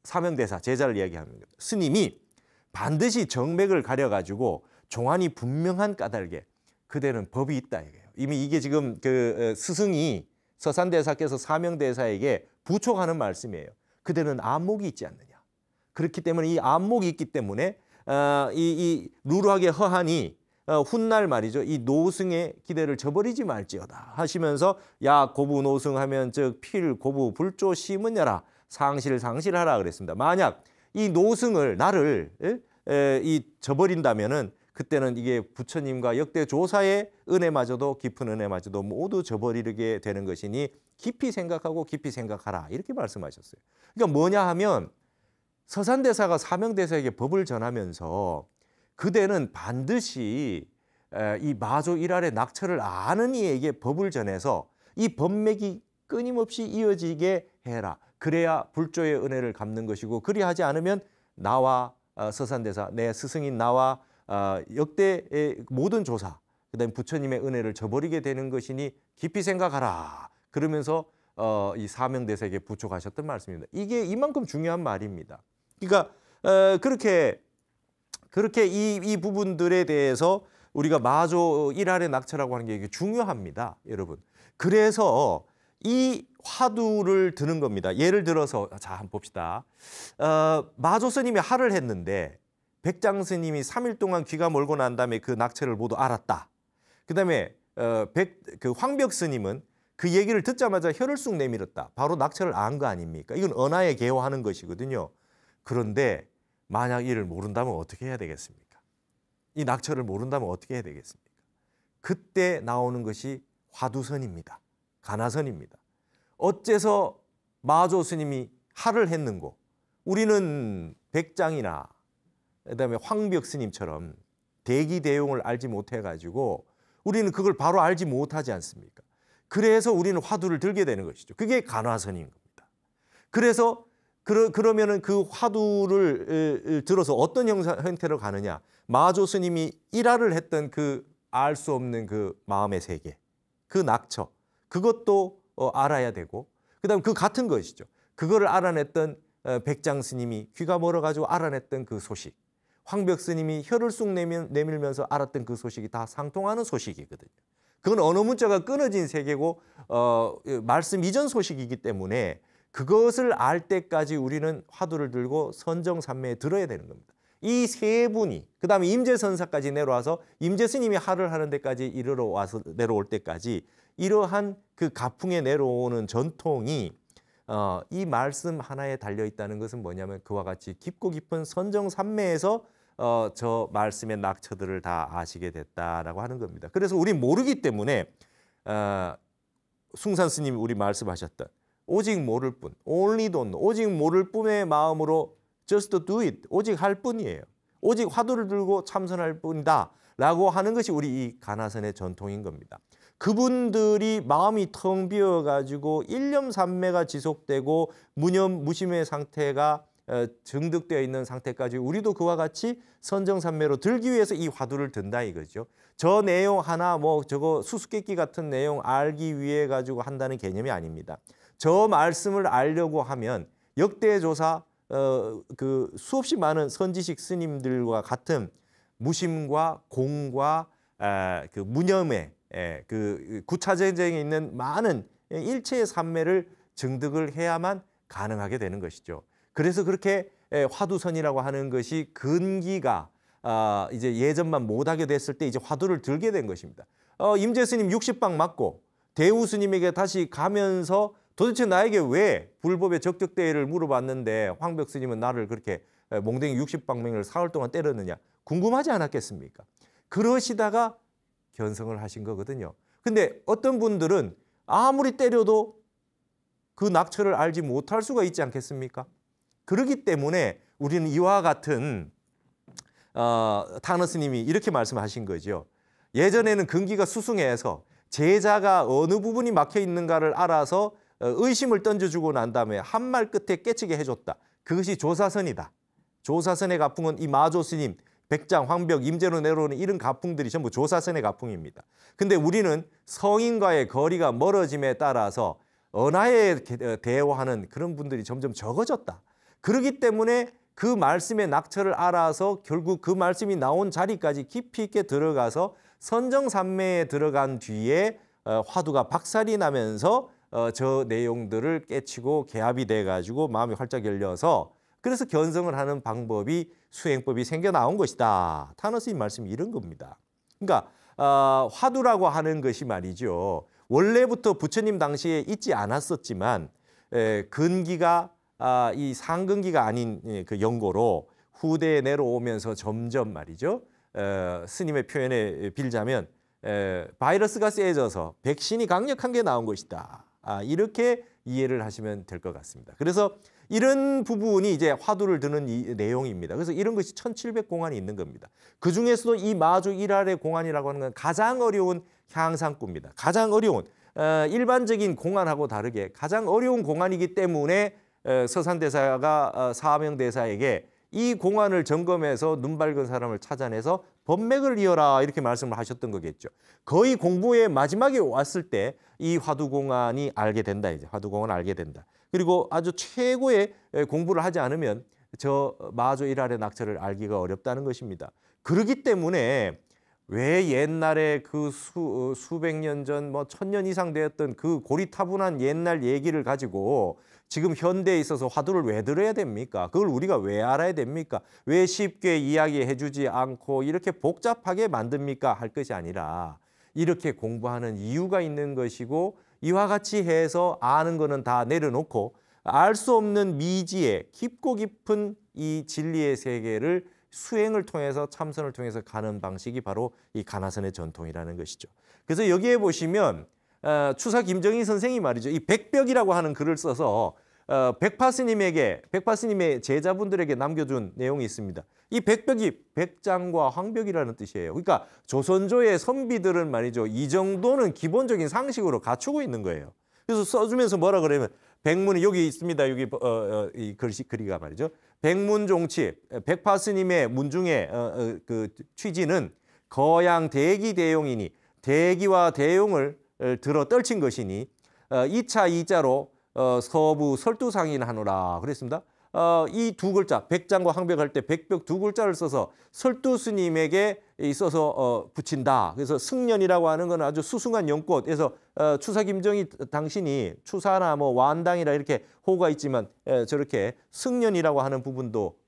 S1: 사명대사 제자를 이야기합니다. 스님이 반드시 정맥을 가려가지고 종안이 분명한 까닭에 그대는 법이 있다 이게요. 이미 이게 지금 그 스승이 서산대사께서 사명대사에게 부촉하는 말씀이에요. 그대는 안목이 있지 않느냐. 그렇기 때문에 이 안목이 있기 때문에 이 루루하게 허하니 훗날 말이죠. 이 노승의 기대를 저버리지 말지어다 하시면서 야 고부 노승하면 즉 필 고부 불조 심은여라 상실하라 그랬습니다. 만약 이 노승을 나를 저버린다면은 그때는 이게 부처님과 역대 조사의 은혜마저도 깊은 은혜마저도 모두 저버리게 되는 것이니 깊이 생각하고 깊이 생각하라 이렇게 말씀하셨어요. 그러니까 뭐냐 하면 서산대사가 사명대사에게 법을 전하면서 그대는 반드시 이 마조 일할의 낙처를 아는 이에게 법을 전해서 이 법맥이 끊임없이 이어지게 해라. 그래야 불조의 은혜를 갚는 것이고 그리하지 않으면 나와 서산대사, 내 스승인 나와 역대의 모든 조사, 그다음에 부처님의 은혜를 저버리게 되는 것이니 깊이 생각하라. 그러면서 이 사명대사에게 부촉하셨던 말씀입니다. 이게 이만큼 중요한 말입니다. 그러니까 그렇게 이 부분들에 대해서 우리가 마조 일할의 낙처라고 하는 게 이게 중요합니다, 여러분. 그래서 이 화두를 드는 겁니다. 예를 들어서 자 한번 봅시다. 마조 스님이 하를 했는데 백장 스님이 3일 동안 귀가 멀고 난 다음에 그 낙처를 모두 알았다. 그다음에 그 황벽 스님은 그 얘기를 듣자마자 혀를 쑥 내밀었다. 바로 낙처를 안 거 아닙니까? 이건 언하에 개호하는 것이거든요. 그런데 만약 이를 모른다면 어떻게 해야 되겠습니까? 이 낙처를 모른다면 어떻게 해야 되겠습니까? 그때 나오는 것이 화두선입니다. 가나선입니다. 어째서 마조 스님이 하를 했는고 우리는 백장이나 그다음에 황벽 스님처럼 대기대용을 알지 못해가지고 우리는 그걸 바로 알지 못하지 않습니까? 그래서 우리는 화두를 들게 되는 것이죠. 그게 간화선인 겁니다. 그래서 그러면은 그 화두를 들어서 어떤 형태로 가느냐? 마조 스님이 일화를 했던 그 알 수 없는 그 마음의 세계, 그 낙처, 그것도 알아야 되고, 그다음 그 같은 것이죠. 그거를 알아냈던 백장 스님이 귀가 멀어가지고 알아냈던 그 소식, 황벽 스님이 혀를 쑥 내밀면서 알았던 그 소식이 다 상통하는 소식이거든요. 그건 언어 문자가 끊어진 세계고 말씀 이전 소식이기 때문에 그것을 알 때까지 우리는 화두를 들고 선정산매에 들어야 되는 겁니다. 이 세 분이 그다음에 임재선사까지 내려와서 임재 스님이 하를 하는 데까지 이르러 와서 내려올 때까지 이러한 그 가풍에 내려오는 전통이 이 말씀 하나에 달려 있다는 것은 뭐냐면 그와 같이 깊고 깊은 선정산매에서 저 말씀의 낙처들을 다 아시게 됐다라고 하는 겁니다. 그래서 우리 모르기 때문에 숭산 스님이 우리 말씀하셨던 오직 모를 뿐, only don't, 오직 모를 뿐의 마음으로 just do it, 오직 할 뿐이에요. 오직 화두를 들고 참선할 뿐이다 라고 하는 것이 우리 이 가나선의 전통인 겁니다. 그분들이 마음이 텅 비어가지고 일념산매가 지속되고 무념 무심의 상태가 증득되어 있는 상태까지 우리도 그와 같이 선정산매로 들기 위해서 이 화두를 든다 이거죠. 저 내용 하나 뭐 저거 수수께끼 같은 내용 알기 위해 가지고 한다는 개념이 아닙니다. 저 말씀을 알려고 하면 역대조사 그 수없이 많은 선지식 스님들과 같은 무심과 공과 그 무념의 그 구차전쟁에 있는 많은 일체의 산매를 증득을 해야만 가능하게 되는 것이죠. 그래서 그렇게 화두선이라고 하는 것이 근기가 이제 예전만 못하게 됐을 때 이제 화두를 들게 된 것입니다. 임재 스님 60방 맞고 대우 스님에게 다시 가면서 도대체 나에게 왜 불법의 적격대회를 물어봤는데 황벽 스님은 나를 그렇게 몽댕이 60방맹을 사흘 동안 때렸느냐 궁금하지 않았겠습니까? 그러시다가 견성을 하신 거거든요. 근데 어떤 분들은 아무리 때려도 그 낙처를 알지 못할 수가 있지 않겠습니까? 그렇기 때문에 우리는 이와 같은 타너 스님이 이렇게 말씀하신 거죠. 예전에는 근기가 수승해서 제자가 어느 부분이 막혀 있는가를 알아서 의심을 던져주고 난 다음에 한 말 끝에 깨치게 해줬다. 그것이 조사선이다. 조사선의 가풍은 이 마조 스님, 백장, 황벽, 임재로 내려오는 이런 가풍들이 전부 조사선의 가풍입니다. 근데 우리는 성인과의 거리가 멀어짐에 따라서 언하에 대화하는 그런 분들이 점점 적어졌다. 그렇기 때문에 그 말씀의 낙처를 알아서 결국 그 말씀이 나온 자리까지 깊이 있게 들어가서 선정산매에 들어간 뒤에 화두가 박살이 나면서 저 내용들을 깨치고 개합이 돼가지고 마음이 활짝 열려서 그래서 견성을 하는 방법이 수행법이 생겨 나온 것이다. 타너 스님 말씀이 이런 겁니다. 그러니까 화두라고 하는 것이 말이죠. 원래부터 부처님 당시에 있지 않았었지만 근기가 이 상근기가 아닌 그 연고로 후대에 내려오면서 점점 말이죠. 스님의 표현에 빌자면 바이러스가 세져서 백신이 강력한 게 나온 것이다. 이렇게 이해를 하시면 될 것 같습니다. 그래서 이런 부분이 이제 화두를 드는 이 내용입니다. 그래서 이런 것이 1700공안이 있는 겁니다. 그중에서도 이 마주 일할의 공안이라고 하는 건 가장 어려운 향상구입니다. 가장 어려운 일반적인 공안하고 다르게 가장 어려운 공안이기 때문에 서산대사가 사명대사에게 이 공안을 점검해서 눈 밝은 사람을 찾아내서 법맥을 이어라 이렇게 말씀을 하셨던 거겠죠. 거의 공부의 마지막에 왔을 때 이 화두공안이 알게 된다. 이제 화두공안을 알게 된다. 그리고 아주 최고의 공부를 하지 않으면 저 마조 일할의 낙처를 알기가 어렵다는 것입니다. 그렇기 때문에 왜 옛날에 그 수백 년 전, 뭐 1000년 이상 되었던 그 고리타분한 옛날 얘기를 가지고 지금 현대에 있어서 화두를 왜 들어야 됩니까? 그걸 우리가 왜 알아야 됩니까? 왜 쉽게 이야기해 주지 않고 이렇게 복잡하게 만듭니까? 할 것이 아니라 이렇게 공부하는 이유가 있는 것이고 이와 같이 해서 아는 거는 다 내려놓고 알 수 없는 미지의 깊고 깊은 이 진리의 세계를 수행을 통해서 참선을 통해서 가는 방식이 바로 이 가나선의 전통이라는 것이죠. 그래서 여기에 보시면 추사 김정희 선생이 말이죠. 이 백벽이라고 하는 글을 써서 백파스님의 제자분들에게 남겨준 내용이 있습니다. 이 백벽이 백장과 황벽이라는 뜻이에요. 그러니까 조선조의 선비들은 말이죠. 이 정도는 기본적인 상식으로 갖추고 있는 거예요. 그래서 써주면서 뭐라 그러면 백문이 여기 있습니다. 여기 이 글씨가 말이죠. 백문종치, 백파 스님의 문중의 그 취지는 거양 대기 대용이니 대기와 대용을 들어 떨친 것이니 이차 이자로 서부 설두상인하노라 그랬습니다. 이 두 글자, 백장과 항백할 때 백벽 두 글자를 써서 설두 스님에게 있어서 붙인다. 그래서 승년이라고 하는 건 아주 수승한 연꽃. 그래서 추사 김정희 당신이 추사나 뭐 완당이라 이렇게 호가 있지만 저렇게 승년이라고 하는 부분도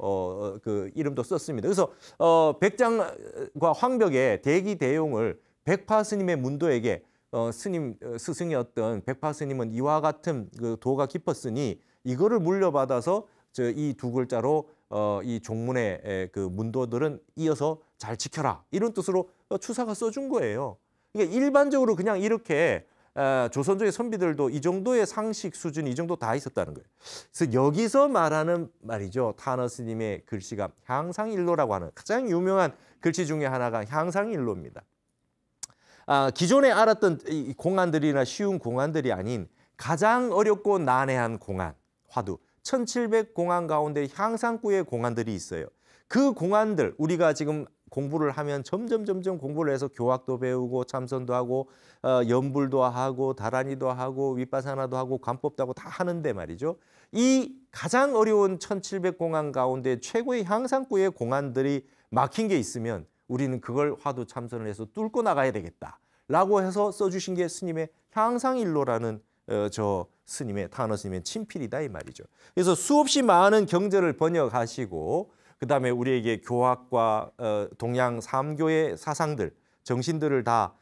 S1: 그 이름도 썼습니다. 그래서 백장과 황벽의 대기 대용을 백파 스님의 문도에게 스님 스승이었던 백파 스님은 이와 같은 그 도가 깊었으니 이거를 물려받아서 이 두 글자로 이 종문의 그 문도들은 이어서 잘 지켜라 이런 뜻으로 추사가 써준 거예요. 그러니까 일반적으로 그냥 이렇게 조선조의 선비들도 이 정도의 상식 수준 이 정도 다 있었다는 거예요. 그래서 여기서 말하는 말이죠. 타너 스님의 글씨가 향상일로라고 하는 가장 유명한 글씨 중에 하나가 향상일로입니다. 기존에 알았던 이 공안들이나 쉬운 공안들이 아닌 가장 어렵고 난해한 공안, 화두. 1700 공안 가운데 향상구의 공안들이 있어요. 그 공안들 우리가 지금 공부를 하면 점점 공부를 해서 교학도 배우고 참선도 하고 연불도 하고 다라니도 하고 윗바사나도 하고 관법도 하고 다 하는데 말이죠. 이 가장 어려운 1700 공안 가운데 최고의 향상구의 공안들이 막힌 게 있으면 우리는 그걸 화두 참선을 해서 뚫고 나가야 되겠다라고 해서 써주신 게 스님의 향상일로라는 저 스님의 타너 스님의 친필이다 이 말이죠. 그래서 수없이 많은 경전을 번역하시고 그다음에 우리에게 교학과 동양 삼교의 사상들, 정신들을 다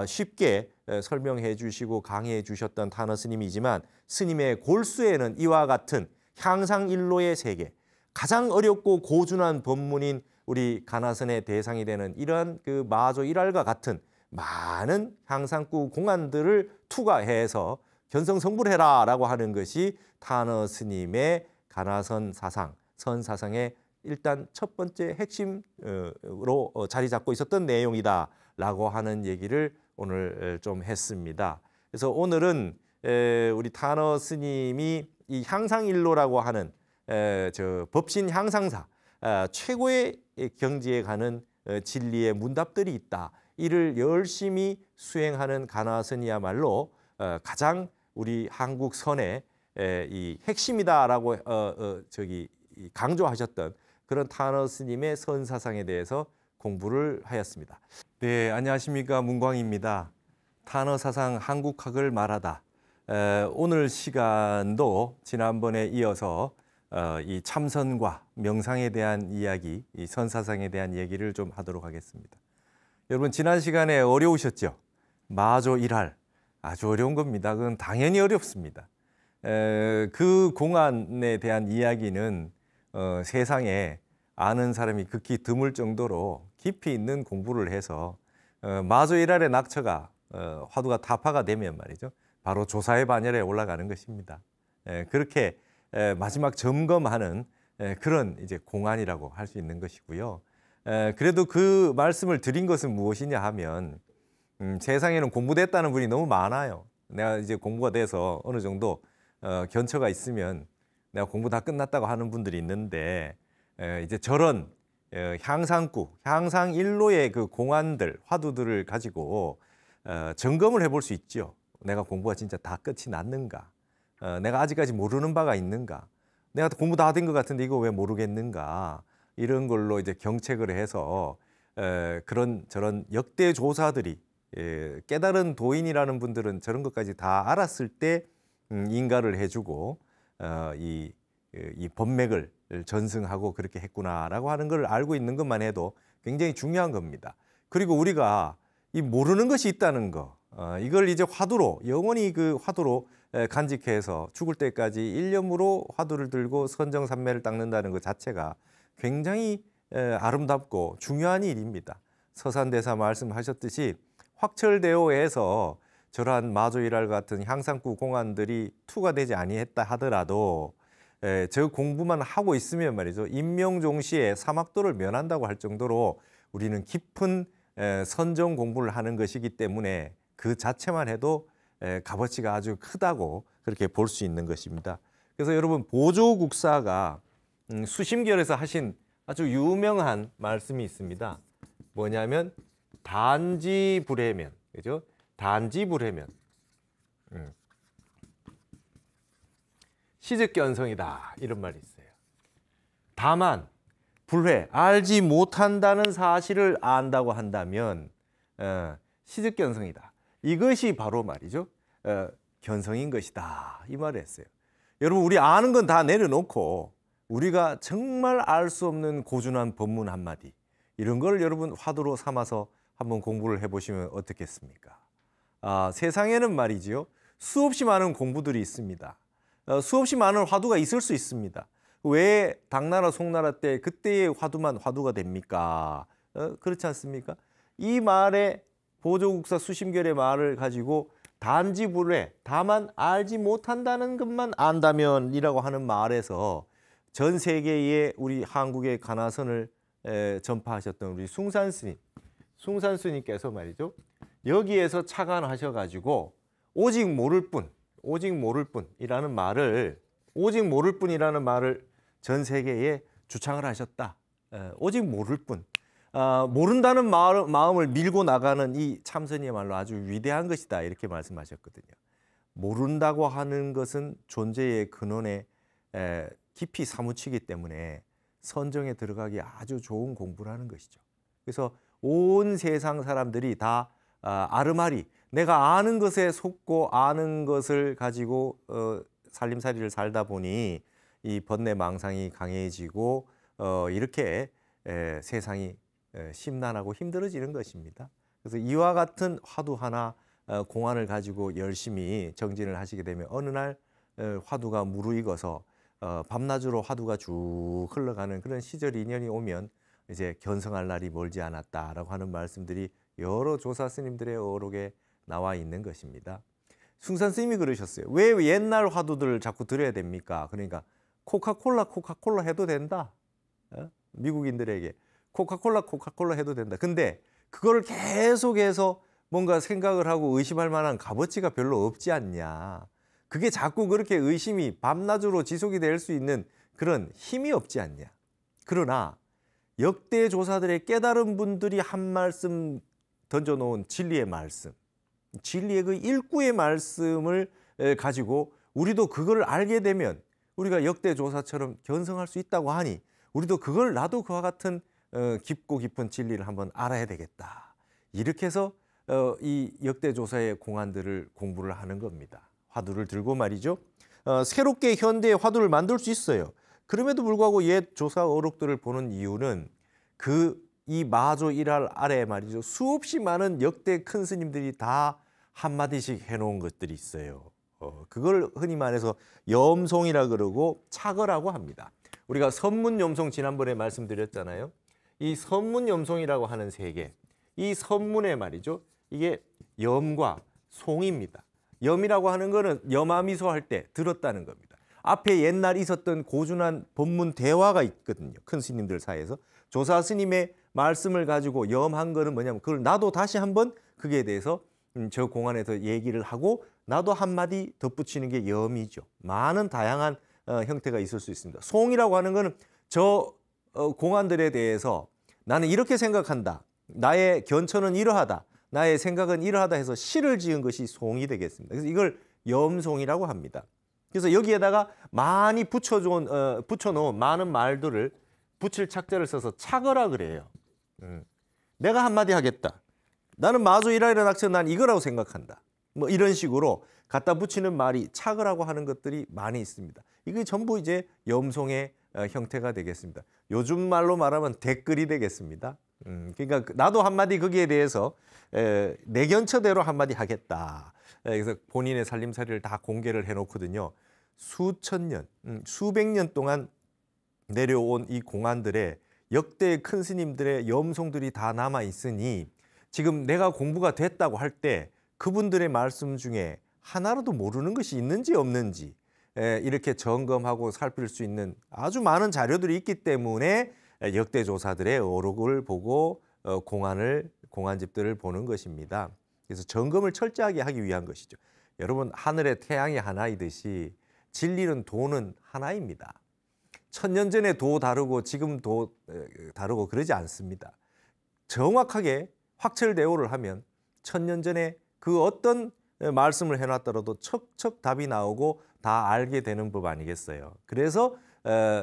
S1: 쉽게 설명해 주시고 강의해 주셨던 타너 스님이지만 스님의 골수에는 이와 같은 향상일로의 세계, 가장 어렵고 고준한 법문인 우리 가나선의 대상이 되는 이러한 그 마조 일할과 같은 많은 향상구 공안들을 투과해서 견성성불해라라고 하는 것이 타너 스님의 가나선 사상, 선 사상의 일단 첫 번째 핵심으로 자리 잡고 있었던 내용이다라고 하는 얘기를 오늘 좀 했습니다. 그래서 오늘은 우리 타너 스님이 이 향상일로라고 하는 저 법신 향상사 최고의 경지에 가는 진리의 문답들이 있다. 이를 열심히 수행하는 가나선이야말로 가장 우리 한국 선의 이 핵심이다라고 강조하셨던 그런 타너 스님의 선 사상에 대해서 공부를 하였습니다. 네, 안녕하십니까, 문광입니다. 타너 사상 한국학을 말하다. 오늘 시간도 지난번에 이어서 이 참선과 명상에 대한 이야기, 이 선 사상에 대한 얘기를 좀 하도록 하겠습니다. 여러분 지난 시간에 어려우셨죠? 마조 일할 아주 어려운 겁니다. 그건 당연히 어렵습니다. 그 공안에 대한 이야기는 세상에 아는 사람이 극히 드물 정도로 깊이 있는 공부를 해서 마조 일할의 낙처가 화두가 타파가 되면 말이죠. 바로 조사의 반열에 올라가는 것입니다. 그렇게 마지막 점검하는 그런 이제 공안이라고 할 수 있는 것이고요. 그래도 그 말씀을 드린 것은 무엇이냐 하면 세상에는 공부됐다는 분이 너무 많아요. 내가 이제 공부가 돼서 어느 정도 견처가 있으면 내가 공부 다 끝났다고 하는 분들이 있는데 이제 저런 향상구, 향상일로의 그 공안들, 화두들을 가지고 점검을 해볼 수 있죠. 내가 공부가 진짜 다 끝이 났는가? 내가 아직까지 모르는 바가 있는가? 내가 공부 다 된 것 같은데 이거 왜 모르겠는가? 이런 걸로 이제 경책을 해서 그런 저런 역대 조사들이 깨달은 도인이라는 분들은 저런 것까지 다 알았을 때 인가를 해주고 이 법맥을 전승하고 그렇게 했구나라고 하는 걸 알고 있는 것만 해도 굉장히 중요한 겁니다. 그리고 우리가 이 모르는 것이 있다는 거, 이걸 이제 화두로 영원히 그 화두로 간직해서 죽을 때까지 일념으로 화두를 들고 선정산매를 닦는다는 것 자체가 굉장히 아름답고 중요한 일입니다. 서산대사 말씀하셨듯이 확철대오해서 저러한 마조일할 같은 향상구 공안들이 투과되지 아니했다 하더라도 저 공부만 하고 있으면 말이죠. 임명종시에 사막도를 면한다고 할 정도로 우리는 깊은 선정 공부를 하는 것이기 때문에 그 자체만 해도 값어치가 아주 크다고 그렇게 볼 수 있는 것입니다. 그래서 여러분 보조국사가 수심결에서 하신 아주 유명한 말씀이 있습니다. 뭐냐면 단지불해면, 그죠? 단지불해면 시즉견성이다 이런 말이 있어요. 다만 불회, 알지 못한다는 사실을 안다고 한다면 시즉견성이다. 이것이 바로 말이죠. 견성인 것이다. 이 말을 했어요. 여러분, 우리 아는 건 다 내려놓고 우리가 정말 알 수 없는 고준한 법문 한마디, 이런 걸 여러분 화두로 삼아서 한번 공부를 해보시면 어떻겠습니까? 세상에는 말이지요, 수없이 많은 공부들이 있습니다. 수없이 많은 화두가 있을 수 있습니다. 왜 당나라 송나라 때 그때의 화두만 화두가 됩니까? 그렇지 않습니까? 이 말에 보조국사 수심결의 말을 가지고 단지불회, 다만 알지 못한다는 것만 안다면이라고 하는 말에서 전 세계에 우리 한국의 가나선을 전파하셨던 우리 숭산 스님께서 말이죠, 여기에서 착안하셔가지고 오직 모를 뿐이라는 말을 전 세계에 주창을 하셨다. 오직 모를 뿐. 모른다는 마음을 밀고 나가는 이 참선이야말로 아주 위대한 것이다, 이렇게 말씀하셨거든요. 모른다고 하는 것은 존재의 근원에 깊이 사무치기 때문에 선정에 들어가기 아주 좋은 공부를 하는 것이죠. 그래서 온 세상 사람들이 다 아르마리, 내가 아는 것에 속고 아는 것을 가지고 살림살이를 살다 보니 이 번뇌망상이 강해지고 이렇게 세상이 심란하고 힘들어지는 것입니다. 그래서 이와 같은 화두 하나 공안을 가지고 열심히 정진을 하시게 되면 어느 날 화두가 무르익어서 밤낮으로 화두가 쭉 흘러가는 그런 시절 인연이 오면 이제 견성할 날이 멀지 않았다라고 하는 말씀들이 여러 조사 스님들의 어록에 나와 있는 것입니다. 숭산 스님이 그러셨어요. 왜 옛날 화두들을 자꾸 들어야 됩니까? 그러니까 코카콜라 해도 된다. 미국인들에게 코카콜라 해도 된다. 근데 그걸 계속해서 뭔가 생각을 하고 의심할 만한 값어치가 별로 없지 않냐. 그게 자꾸 그렇게 의심이 밤낮으로 지속이 될 수 있는 그런 힘이 없지 않냐. 그러나 역대 조사들의 깨달은 분들이 한 말씀 던져놓은 진리의 말씀, 진리의 그 일구의 말씀을 가지고 우리도 그걸 알게 되면 우리가 역대 조사처럼 견성할 수 있다고 하니 우리도 그걸 나도 그와 같은 깊고 깊은 진리를 한번 알아야 되겠다. 이렇게 해서 이 역대 조사의 공안들을 공부를 하는 겁니다. 화두를 들고 말이죠. 새롭게 현대의 화두를 만들 수 있어요. 그럼에도 불구하고 옛 조사 어록들을 보는 이유는 이 마조 일할 아래 말이죠. 수없이 많은 역대 큰 스님들이 다 한마디씩 해놓은 것들이 있어요. 그걸 흔히 말해서 염송이라 그러고 착어라고 합니다. 우리가 선문염송 지난번에 말씀드렸잖아요. 이 선문염송이라고 하는 세계, 이 선문에 말이죠. 이게 염과 송입니다. 염이라고 하는 거는 염아미소 할 때 들었다는 겁니다. 앞에 옛날 있었던 고준한 법문 대화가 있거든요. 큰 스님들 사이에서. 조사 스님의 말씀을 가지고 염한 거는 뭐냐면 그걸 나도 다시 한번 거기에 대해서 저 공안에서 얘기를 하고 나도 한마디 덧붙이는 게 염이죠. 많은 다양한 형태가 있을 수 있습니다. 송이라고 하는 거는 저 공안들에 대해서 나는 이렇게 생각한다. 나의 견처는 이러하다. 나의 생각은 이러하다 해서 시를 지은 것이 송이 되겠습니다. 그래서 이걸 염송이라고 합니다. 그래서 여기에다가 많이 붙여놓은 많은 말들을 붙일 착자를 써서 착어라 그래요. 내가 한마디 하겠다. 나는 마조이라이라 낙처 난 이거라고 생각한다. 뭐 이런 식으로 갖다 붙이는 말이 착어라고 하는 것들이 많이 있습니다. 이게 전부 이제 염송의 형태가 되겠습니다. 요즘 말로 말하면 댓글이 되겠습니다. 그러니까 나도 한마디 거기에 대해서 내 견처대로 한마디 하겠다. 그래서 본인의 살림살이를 다 공개를 해놓거든요. 수천 년, 수백 년 동안 내려온 이 공안들의 역대 큰 스님들의 염송들이 다 남아 있으니 지금 내가 공부가 됐다고 할 때 그분들의 말씀 중에 하나라도 모르는 것이 있는지 없는지 이렇게 점검하고 살필 수 있는 아주 많은 자료들이 있기 때문에 역대 조사들의 어록을 보고 공안집들을 보는 것입니다. 그래서 점검을 철저하게 하기 위한 것이죠. 여러분, 하늘에 태양이 하나이듯이 진리는 도는 하나입니다. 천년 전에 도 다르고 지금 도 다르고 그러지 않습니다. 정확하게 확철대오를 하면 천년 전에 그 어떤 말씀을 해놨더라도 척척 답이 나오고 다 알게 되는 법 아니겠어요. 그래서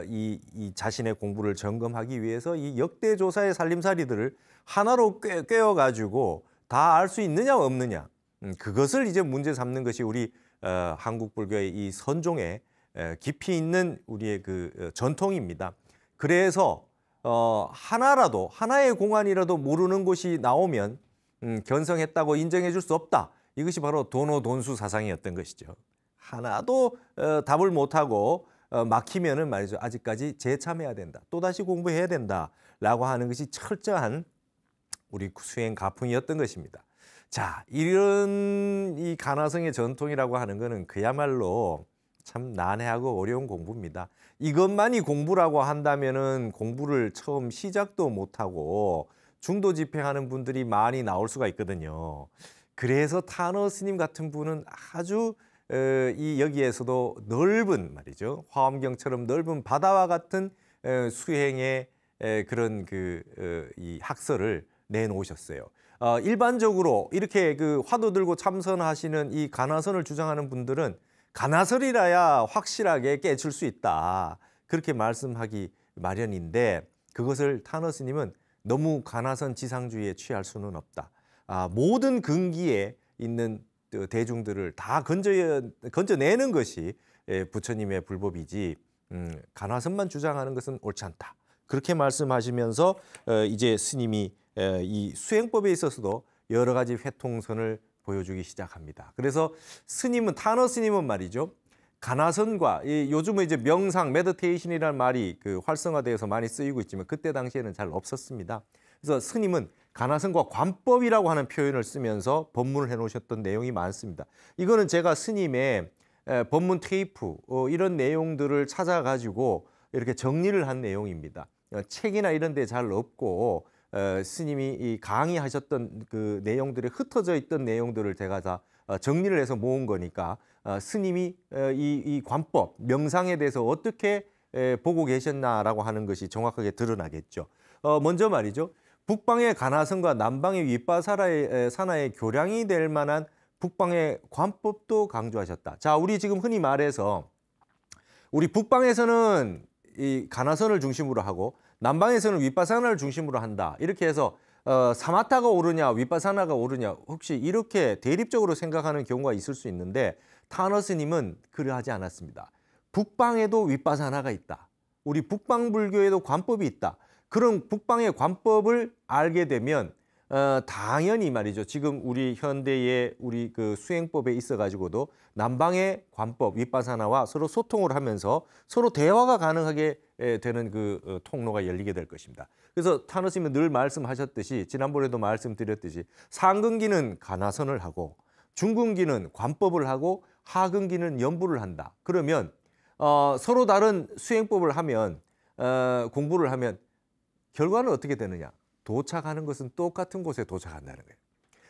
S1: 이 자신의 공부를 점검하기 위해서 이 역대조사의 살림살이들을 하나로 꿰어가지고 다 알 수 있느냐 없느냐, 그것을 이제 문제 삼는 것이 우리 한국 불교의 이 선종의 깊이 있는 우리의 그 전통입니다. 그래서 하나라도 하나의 공안이라도 모르는 곳이 나오면 견성했다고 인정해 줄 수 없다. 이것이 바로 도노돈수 사상이었던 것이죠. 하나도 답을 못하고 막히면은 말이죠. 아직까지 재참해야 된다. 또다시 공부해야 된다라고 하는 것이 철저한 우리 수행 가풍이었던 것입니다. 자, 이런 이 가나성의 전통이라고 하는 것은 그야말로 참 난해하고 어려운 공부입니다. 이것만이 공부라고 한다면은 공부를 처음 시작도 못하고 중도 집행하는 분들이 많이 나올 수가 있거든요. 그래서 타너 스님 같은 분은 아주 이 여기에서도 넓은 말이죠. 화엄경처럼 넓은 바다와 같은 수행의 그런 이 학설을 내놓으셨어요. 일반적으로 이렇게 그 화두 들고 참선하시는 이 가나선을 주장하는 분들은 가나설이라야 확실하게 깨칠 수 있다. 그렇게 말씀하기 마련인데 그것을 타너 스님은 너무 가나선 지상주의에 취할 수는 없다. 모든 근기에 있는 대중들을 다 건져내는 것이 부처님의 불법이지 가나선만 주장하는 것은 옳지 않다. 그렇게 말씀하시면서 이제 스님이 이 수행법에 있어서도 여러 가지 회통선을 보여주기 시작합니다. 그래서 스님은 타너 스님은 말이죠. 가나선과 요즘은 이제 명상, 메디테이션이라는 말이 그 활성화되어서 많이 쓰이고 있지만 그때 당시에는 잘 없었습니다. 그래서 스님은 가나선과 관법이라고 하는 표현을 쓰면서 법문을 해놓으셨던 내용이 많습니다. 이거는 제가 스님의 법문 테이프 이런 내용들을 찾아가지고 이렇게 정리를 한 내용입니다. 책이나 이런 데 잘 없고 스님이 이 강의하셨던 그 내용들이 흩어져 있던 내용들을 제가 다 정리를 해서 모은 거니까 스님이 이 관법, 명상에 대해서 어떻게 보고 계셨나라고 하는 것이 정확하게 드러나겠죠. 먼저 말이죠. 북방의 가나선과 남방의 윗바사나의 교량이 될 만한 북방의 관법도 강조하셨다. 자, 우리 지금 흔히 말해서 우리 북방에서는 이 가나선을 중심으로 하고 남방에서는 윗바사나를 중심으로 한다. 이렇게 해서 사마타가 옳으냐 윗바사나가 옳으냐 혹시 이렇게 대립적으로 생각하는 경우가 있을 수 있는데 타너 스님은 그러하지 않았습니다. 북방에도 윗바사나가 있다. 우리 북방 불교에도 관법이 있다. 그런 북방의 관법을 알게 되면 당연히 말이죠. 지금 우리 현대의 우리 그 수행법에 있어 가지고도 남방의 관법 윗바사나와 서로 소통을 하면서 서로 대화가 가능하게 되는 그 통로가 열리게 될 것입니다. 그래서 타너 스님은 늘 말씀하셨듯이 지난번에도 말씀드렸듯이 상근기는 가나선을 하고 중근기는 관법을 하고 하근기는 연부를 한다. 그러면 서로 다른 수행법을 하면 공부를 하면 결과는 어떻게 되느냐? 도착하는 것은 똑같은 곳에 도착한다는 거예요.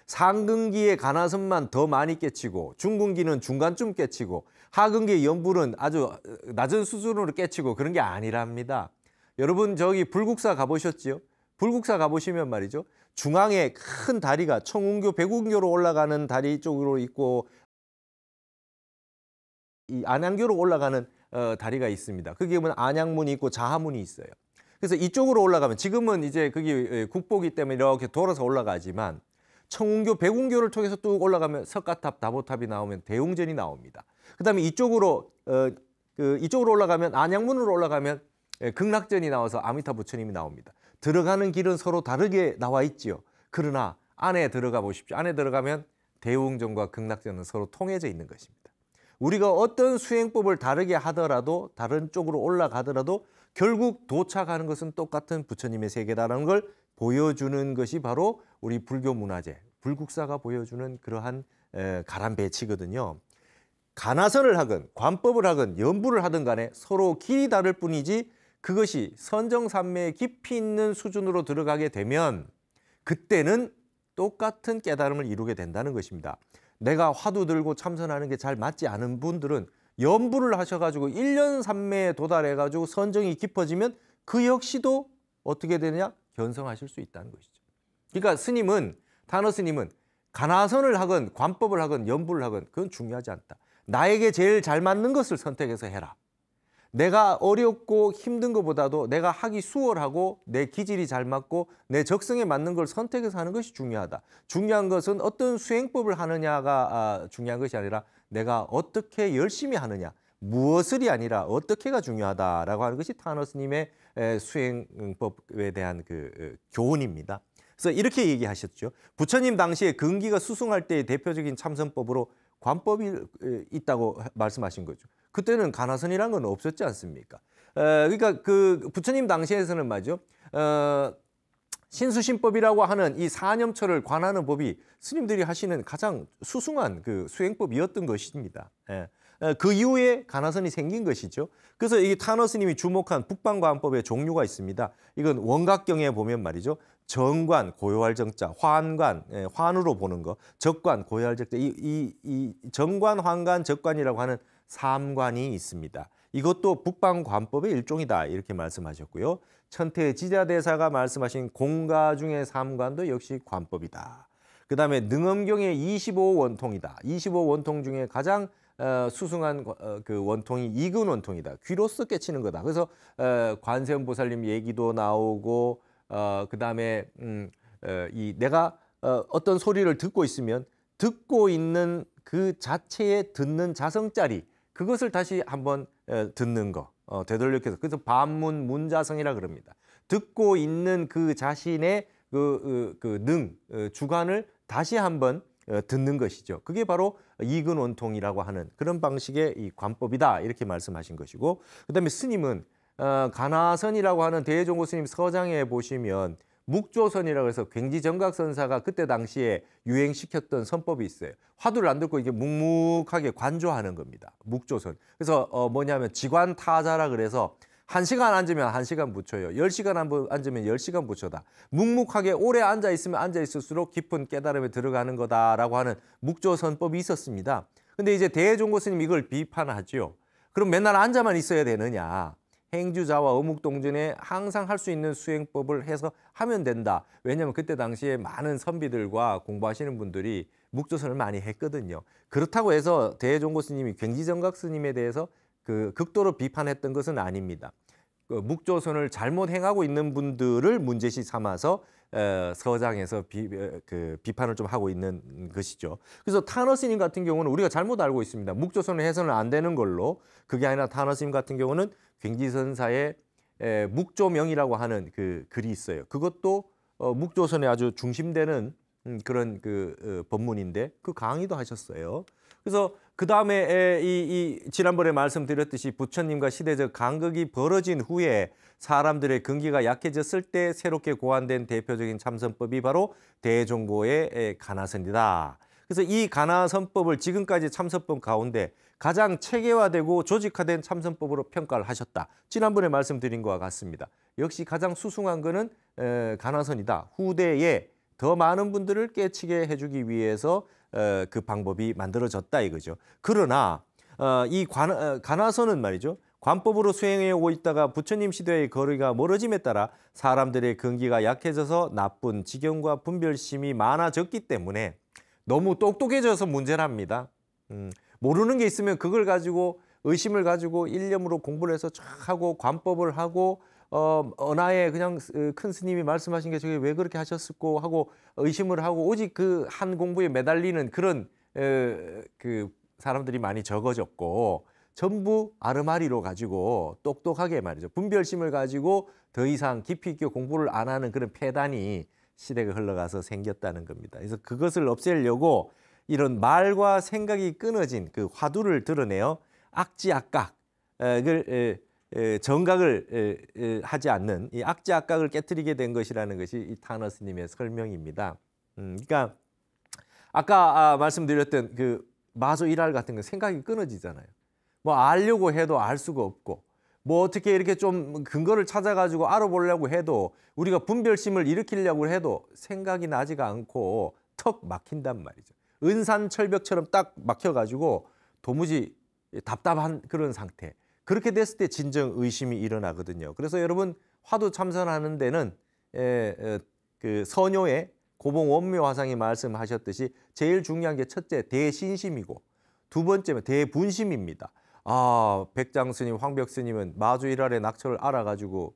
S1: 상근기의 가나선만 더 많이 깨치고 중근기는 중간쯤 깨치고 하근기의 연부는 아주 낮은 수준으로 깨치고 그런 게 아니랍니다. 여러분 저기 불국사 가보셨지요? 불국사 가보시면 말이죠. 중앙에 큰 다리가 청운교, 백운교로 올라가는 다리 쪽으로 있고 이 안양교로 올라가는 다리가 있습니다. 거기에 보면 안양문이 있고 자하문이 있어요. 그래서 이쪽으로 올라가면 지금은 이제 거기 국보기 때문에 이렇게 돌아서 올라가지만 청운교, 백운교를 통해서 뚝 올라가면 석가탑, 다보탑이 나오면 대웅전이 나옵니다. 그다음에 이쪽으로 이쪽으로 올라가면 안양문으로 올라가면 극락전이 나와서 아미타 부처님이 나옵니다. 들어가는 길은 서로 다르게 나와 있지요. 그러나 안에 들어가 보십시오. 안에 들어가면 대웅전과 극락전은 서로 통해져 있는 것입니다. 우리가 어떤 수행법을 다르게 하더라도 다른 쪽으로 올라가더라도 결국 도착하는 것은 똑같은 부처님의 세계다라는 걸 보여주는 것이 바로 우리 불교 문화재, 불국사가 보여주는 그러한 가람 배치거든요. 가나선을 하건 관법을 하건 연부를 하든 간에 서로 길이 다를 뿐이지 그것이 선정산매의 깊이 있는 수준으로 들어가게 되면 그때는 똑같은 깨달음을 이루게 된다는 것입니다. 내가 화두 들고 참선하는 게 잘 맞지 않은 분들은 연부를 하셔가지고 1년 산매에 도달해가지고 선정이 깊어지면 그 역시도 어떻게 되느냐? 견성하실 수 있다는 것이죠. 그러니까 스님은, 탄어 스님은 가나선을 하건 관법을 하건 연부를 하건 그건 중요하지 않다. 나에게 제일 잘 맞는 것을 선택해서 해라. 내가 어렵고 힘든 것보다도 내가 하기 수월하고 내 기질이 잘 맞고 내 적성에 맞는 걸 선택해서 하는 것이 중요하다. 중요한 것은 어떤 수행법을 하느냐가 중요한 것이 아니라 내가 어떻게 열심히 하느냐, 무엇을이 아니라 어떻게가 중요하다라고 하는 것이 탄어 스님의 수행법에 대한 그 교훈입니다. 그래서 이렇게 얘기하셨죠. 부처님 당시에 근기가 수승할 때의 대표적인 참선법으로 관법이 있다고 말씀하신 거죠. 그때는 가나선이라는 건 없었지 않습니까? 그러니까 그 부처님 당시에서는 말이죠. 신수신법이라고 하는 이 사념처를 관하는 법이 스님들이 하시는 가장 수승한 그 수행법이었던 것입니다. 그 이후에 가나선이 생긴 것이죠. 그래서 이 탄어 스님이 주목한 북방관법의 종류가 있습니다. 이건 원각경에 보면 말이죠. 정관, 고요할 정자, 환관, 환으로 보는 거, 적관, 고요할 정자, 이 정관, 환관, 적관이라고 하는 삼관이 있습니다. 이것도 북방관법의 일종이다 이렇게 말씀하셨고요. 천태 지자대사가 말씀하신 공가 중의 삼관도 역시 관법이다. 그 다음에 능엄경의 25원통이다. 25원통 중에 가장 수승한 그 원통이 이근 원통이다. 귀로써 깨치는 거다. 그래서 관세음보살님 얘기도 나오고 그 다음에 내가 어떤 소리를 듣고 있으면 듣고 있는 그 자체에 듣는 자성짜리 그것을 다시 한번 듣는 거 되돌려서 그래서 반문 문자성이라 그럽니다. 듣고 있는 그 자신의 주관을 다시 한번 듣는 것이죠. 그게 바로 이근 원통이라고 하는 그런 방식의 이 관법이다 이렇게 말씀하신 것이고, 그다음에 스님은 가나선이라고 하는 대종고 스님 서장에 보시면 묵조선이라고 해서 굉지정각선사가 그때 당시에 유행시켰던 선법이 있어요. 화두를 안 듣고 이게 묵묵하게 관조하는 겁니다. 묵조선. 그래서 뭐냐면 지관타자라 그래서 1시간 앉으면 1시간 부처요. 10시간 앉으면 10시간 부처다. 묵묵하게 오래 앉아 있으면 앉아 있을수록 깊은 깨달음에 들어가는 거다라고 하는 묵조선법이 있었습니다. 근데 이제 대종고 스님 이걸 비판하죠. 그럼 맨날 앉아만 있어야 되느냐? 행주자와 어묵동전에 항상 할 수 있는 수행법을 해서 하면 된다. 왜냐하면 그때 당시에 많은 선비들과 공부하시는 분들이 묵조선을 많이 했거든요. 그렇다고 해서 대종고 스님이 굉지정각 스님에 대해서 그 극도로 비판했던 것은 아닙니다. 그 묵조선을 잘못 행하고 있는 분들을 문제시 삼아서 서장에서 비판을 좀 하고 있는 것이죠. 그래서 탄어 스님 같은 경우는 우리가 잘못 알고 있습니다. 묵조선을 해서는 안 되는 걸로. 그게 아니라 탄어 스님 같은 경우는 굉지선사의 묵조명이라고 하는 그 글이 있어요. 그것도 묵조선에 아주 중심되는 그런 법문인데 그 강의도 하셨어요. 그래서 그 다음에 지난번에 말씀드렸듯이 부처님과 시대적 간극이 벌어진 후에 사람들의 근기가 약해졌을 때 새롭게 고안된 대표적인 참선법이 바로 대종고의 가나선이다. 그래서 이 가나선법을 지금까지 참선법 가운데 가장 체계화되고 조직화된 참선법으로 평가를 하셨다. 지난번에 말씀드린 것과 같습니다. 역시 가장 수승한 것은 가나선이다. 후대에 더 많은 분들을 깨치게 해주기 위해서 그 방법이 만들어졌다 이거죠. 그러나 이 가나선은 말이죠. 관법으로 수행해 오고 있다가 부처님 시대의 거리가 멀어짐에 따라 사람들의 근기가 약해져서 나쁜 지경과 분별심이 많아졌기 때문에 너무 똑똑해져서 문제랍니다. 모르는 게 있으면 그걸 가지고 의심을 가지고 일념으로 공부를 해서 쫙 하고 관법을 하고 언하에 그냥 큰 스님이 말씀하신 게 저게 왜 그렇게 하셨을까 하고 의심을 하고 오직 그 한 공부에 매달리는 그런 그 사람들이 많이 적어졌고 전부 아르마리로 가지고 똑똑하게 말이죠. 분별심을 가지고 더 이상 깊이 있게 공부를 안 하는 그런 폐단이 시대가 흘러가서 생겼다는 겁니다. 그래서 그것을 없애려고 이런 말과 생각이 끊어진 그 화두를 드러내어 악지악각을 정각을 하지 않는 이 악지악각을 깨트리게 된 것이라는 것이 이 탄어 스님의 설명입니다. 그러니까 아까 말씀드렸던 그 마소 일할 같은 거 생각이 끊어지잖아요. 뭐 알려고 해도 알 수가 없고 뭐 어떻게 이렇게 좀 근거를 찾아가지고 알아보려고 해도 우리가 분별심을 일으키려고 해도 생각이 나지가 않고 턱 막힌단 말이죠. 은산철벽처럼 딱 막혀가지고 도무지 답답한 그런 상태. 그렇게 됐을 때 진정 의심이 일어나거든요. 그래서 여러분 화두 참선하는 데는 그 선요의 고봉 원묘화상이 말씀하셨듯이 제일 중요한 게 첫째 대신심이고 두 번째는 대분심입니다. 아, 백장 스님, 황벽 스님은 마주 일할의 낙처를 알아가지고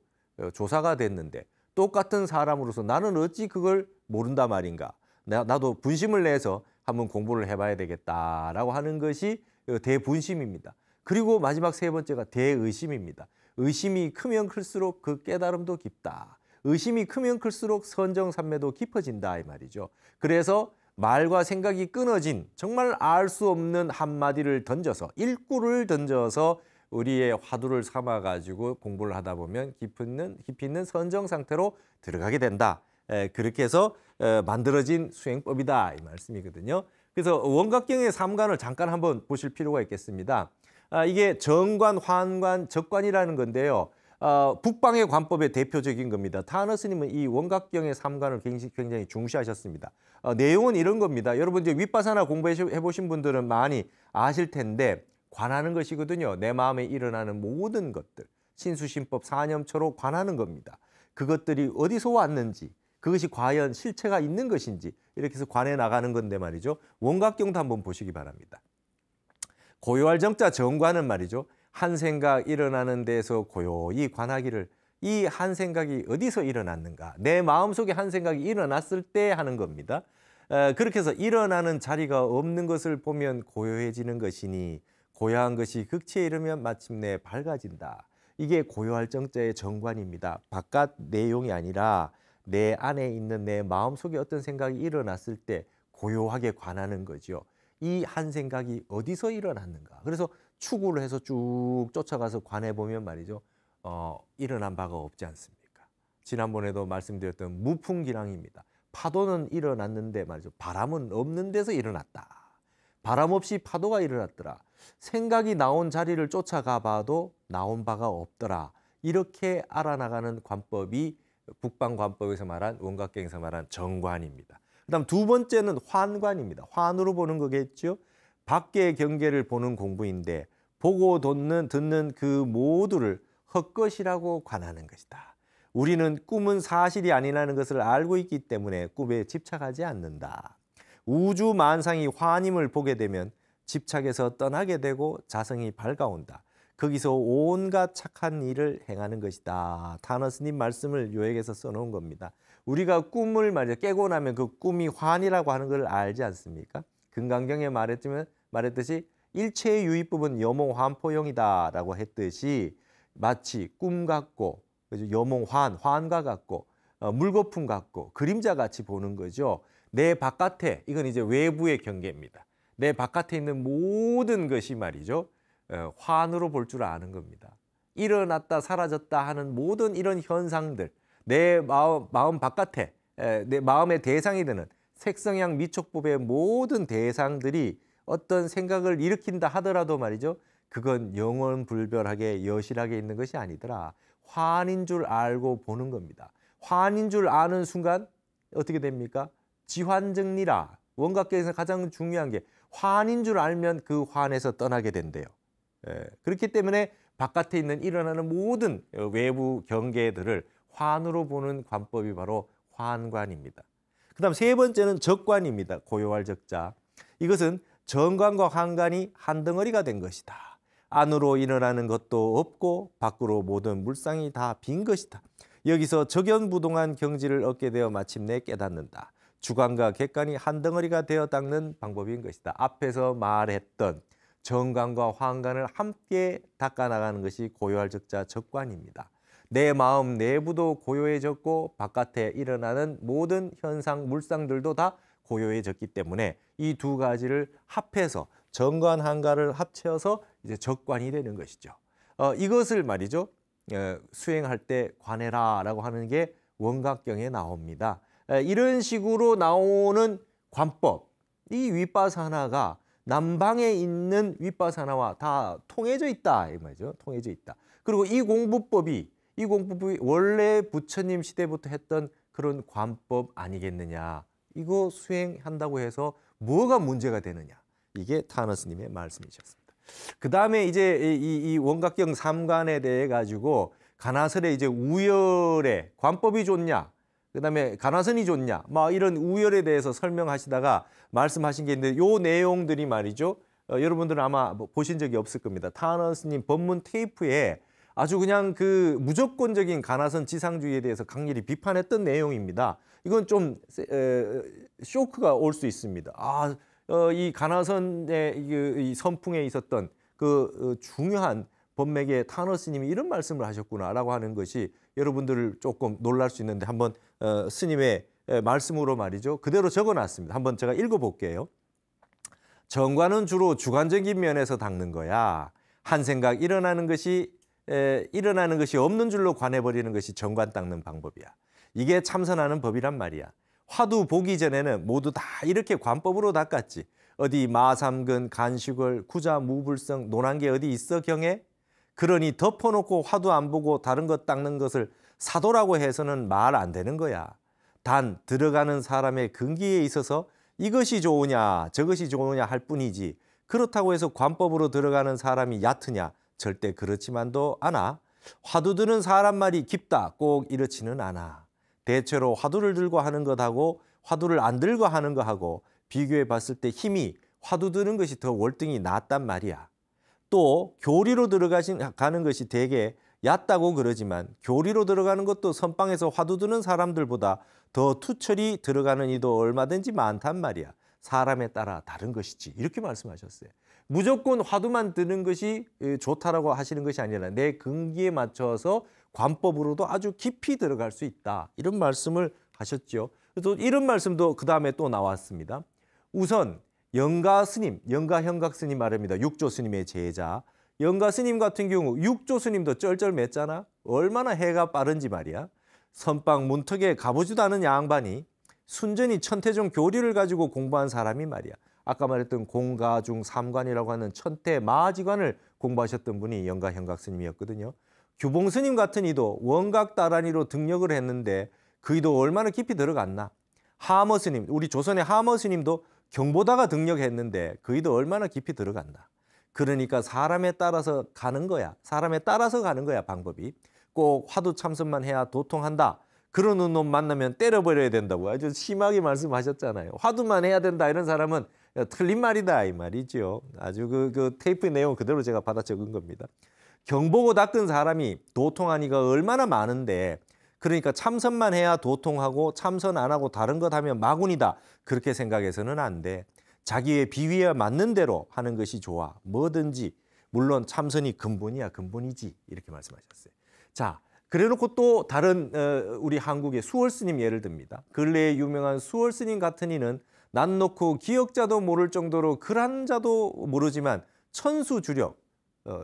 S1: 조사가 됐는데 똑같은 사람으로서 나는 어찌 그걸 모른다 말인가. 나도 분심을 내서 한번 공부를 해봐야 되겠다라고 하는 것이 대분심입니다. 그리고 마지막 세 번째가 대의심입니다. 의심이 크면 클수록 그 깨달음도 깊다. 의심이 크면 클수록 선정삼매도 깊어진다 이 말이죠. 그래서 말과 생각이 끊어진 정말 알 수 없는 한마디를 던져서 일구를 던져서 우리의 화두를 삼아가지고 공부를 하다 보면 깊이 있는 선정 상태로 들어가게 된다. 그렇게 해서 만들어진 수행법이다 이 말씀이거든요. 그래서 원각경의 삼관을 잠깐 한번 보실 필요가 있겠습니다. 이게 정관, 환관, 적관이라는 건데요. 북방의 관법의 대표적인 겁니다. 타너 스님은 이 원각경의 삼관을 굉장히 중시하셨습니다. 내용은 이런 겁니다. 여러분 이제 윗바사나 공부해 보신 분들은 많이 아실 텐데 관하는 것이거든요. 내 마음에 일어나는 모든 것들, 신수신법 사념처로 관하는 겁니다. 그것들이 어디서 왔는지, 그것이 과연 실체가 있는 것인지 이렇게 해서 관해 나가는 건데 말이죠. 원각경도 한번 보시기 바랍니다. 고요할 정자 정관은 말이죠. 한 생각 일어나는 데서 고요히 관하기를 이 한 생각이 어디서 일어났는가. 내 마음속에 한 생각이 일어났을 때 하는 겁니다. 그렇게 해서 일어나는 자리가 없는 것을 보면 고요해지는 것이니 고요한 것이 극치에 이르면 마침내 밝아진다. 이게 고요할 정자의 정관입니다. 바깥 내용이 아니라 내 안에 있는 내 마음속에 어떤 생각이 일어났을 때 고요하게 관하는 거죠. 이 한 생각이 어디서 일어났는가. 그래서 추구를 해서 쭉 쫓아가서 관해보면 말이죠. 일어난 바가 없지 않습니까? 지난번에도 말씀드렸던 무풍기랑입니다. 파도는 일어났는데 말이죠. 바람은 없는 데서 일어났다. 바람 없이 파도가 일어났더라. 생각이 나온 자리를 쫓아가 봐도 나온 바가 없더라. 이렇게 알아나가는 관법이 북방관법에서 말한 원각경에서 말한 정관입니다. 그다음 두 번째는 환관입니다. 환으로 보는 거겠죠. 밖의 경계를 보는 공부인데 보고 듣는 그 모두를 헛것이라고 관하는 것이다. 우리는 꿈은 사실이 아니라는 것을 알고 있기 때문에 꿈에 집착하지 않는다. 우주 만상이 환임을 보게 되면 집착에서 떠나게 되고 자성이 밝아온다. 거기서 온갖 착한 일을 행하는 것이다. 타너 스님 말씀을 요약해서 써놓은 겁니다. 우리가 꿈을 말이죠. 깨고 나면 그 꿈이 환이라고 하는 걸 알지 않습니까? 금강경에 말했듯이 일체의 유의법은 여몽환포용이다라고 했듯이 마치 꿈 같고 여몽환과 같고 물거품 같고 그림자 같이 보는 거죠. 내 바깥에 이건 이제 외부의 경계입니다. 내 바깥에 있는 모든 것이 말이죠. 환으로 볼 줄 아는 겁니다. 일어났다 사라졌다 하는 모든 이런 현상들 내 마음 바깥에 내 마음의 대상이 되는 색성향 미촉법의 모든 대상들이 어떤 생각을 일으킨다 하더라도 말이죠. 그건 영원불별하게 여실하게 있는 것이 아니더라. 환인 줄 알고 보는 겁니다. 환인 줄 아는 순간 어떻게 됩니까? 지환정리라. 원각경에서 가장 중요한 게 환인 줄 알면 그 환에서 떠나게 된대요. 그렇기 때문에 바깥에 있는 일어나는 모든 외부 경계들을 환으로 보는 관법이 바로 환관입니다. 그 다음 세 번째는 적관입니다. 고요할 적자. 이것은 정관과 환관이 한 덩어리가 된 것이다. 안으로 일어나는 것도 없고 밖으로 모든 물상이 다 빈 것이다. 여기서 적연부동한 경지를 얻게 되어 마침내 깨닫는다. 주관과 객관이 한 덩어리가 되어 닦는 방법인 것이다. 앞에서 말했던 정관과 환관을 함께 닦아나가는 것이 고요할 적자 적관입니다. 내 마음 내부도 고요해졌고 바깥에 일어나는 모든 현상, 물상들도 다 고요해졌기 때문에 이 두 가지를 합해서 정관, 환관을 합쳐서 이제 적관이 되는 것이죠. 이것을 말이죠. 수행할 때 관해라라고 하는 게 원각경에 나옵니다. 이런 식으로 나오는 관법, 이 윗바사나가 남방에 있는 윗바사나와 다 통해져 있다 이 말이죠. 통해져 있다. 그리고 이 공부법이 원래 부처님 시대부터 했던 그런 관법 아니겠느냐. 이거 수행한다고 해서 뭐가 문제가 되느냐. 이게 타너 스님의 말씀이셨습니다. 그 다음에 이제 이 원각경 삼관에 대해 가지고 가나설의 이제 우열의 관법이 좋냐, 그 다음에 가나선이 좋냐, 막 이런 우열에 대해서 설명하시다가 말씀하신 게 있는데 요 내용들이 말이죠. 여러분들은 아마 보신 적이 없을 겁니다. 타너스님 법문 테이프에 아주 그냥 그 무조건적인 가나선 지상주의에 대해서 강렬히 비판했던 내용입니다. 이건 좀 쇼크가 올 수 있습니다. 이 가나선의 이 선풍에 있었던 그 중요한 법맥에 타너스님이 이런 말씀을 하셨구나라고 하는 것이 여러분들을 조금 놀랄 수 있는데 한번 스님의 말씀으로 말이죠. 그대로 적어놨습니다. 한번 제가 읽어볼게요. 정관은 주로 주관적인 면에서 닦는 거야. 한 생각 일어나는 것이 없는 줄로 관해버리는 것이 정관 닦는 방법이야. 이게 참선하는 법이란 말이야. 화두 보기 전에는 모두 다 이렇게 관법으로 닦았지. 어디 마삼근, 간식을, 구자, 무불성, 논한 게 어디 있어 경에? 그러니 덮어놓고 화두 안 보고 다른 것 닦는 것을 사도라고 해서는 말 안 되는 거야. 단 들어가는 사람의 근기에 있어서 이것이 좋으냐 저것이 좋으냐 할 뿐이지 그렇다고 해서 관법으로 들어가는 사람이 얕으냐 절대 그렇지만도 않아. 화두 드는 사람 말이 깊다 꼭 이렇지는 않아. 대체로 화두를 들고 하는 것하고 화두를 안 들고 하는 것하고 비교해 봤을 때 힘이 화두 드는 것이 더 월등히 낫단 말이야. 또 교리로 들어가는 것이 되게 얕다고 그러지만 교리로 들어가는 것도 선방에서 화두 드는 사람들보다 더 투철이 들어가는 이도 얼마든지 많단 말이야. 사람에 따라 다른 것이지. 이렇게 말씀하셨어요. 무조건 화두만 드는 것이 좋다라고 하시는 것이 아니라 내 근기에 맞춰서 관법으로도 아주 깊이 들어갈 수 있다. 이런 말씀을 하셨죠. 또 이런 말씀도 그 다음에 또 나왔습니다. 우선 영가 스님, 영가 현각 스님 말입니다. 육조 스님의 제자. 영가 스님 같은 경우 육조 스님도 쩔쩔맸잖아. 얼마나 해가 빠른지 말이야. 선방 문턱에 가보지도 않은 양반이 순전히 천태종 교리를 가지고 공부한 사람이 말이야. 아까 말했던 공가중 삼관이라고 하는 천태 마지관을 공부하셨던 분이 영가 현각 스님이었거든요. 규봉 스님 같은 이도 원각 다란이로 등력을 했는데 그 이도 얼마나 깊이 들어갔나. 하머 스님, 우리 조선의 하머 스님도 경보다가 등력했는데 그 이도 얼마나 깊이 들어갔나. 그러니까 사람에 따라서 가는 거야. 사람에 따라서 가는 거야, 방법이. 꼭 화두 참선만 해야 도통한다. 그런 놈 만나면 때려버려야 된다고 아주 심하게 말씀하셨잖아요. 화두만 해야 된다 이런 사람은 틀린 말이다 이 말이죠. 아주 그 테이프 내용 그대로 제가 받아 적은 겁니다. 경보고 닦은 사람이 도통하니까 얼마나 많은데 그러니까 참선만 해야 도통하고 참선 안 하고 다른 것 하면 마군이다. 그렇게 생각해서는 안 돼. 자기의 비위에 맞는 대로 하는 것이 좋아. 뭐든지 물론 참선이 근본이야. 근본이지. 이렇게 말씀하셨어요. 자, 그래놓고 또 다른 우리 한국의 수월 스님 예를 듭니다. 근래에 유명한 수월 스님 같은 이는 난 놓고 기억자도 모를 정도로 글한 자도 모르지만 천수주력,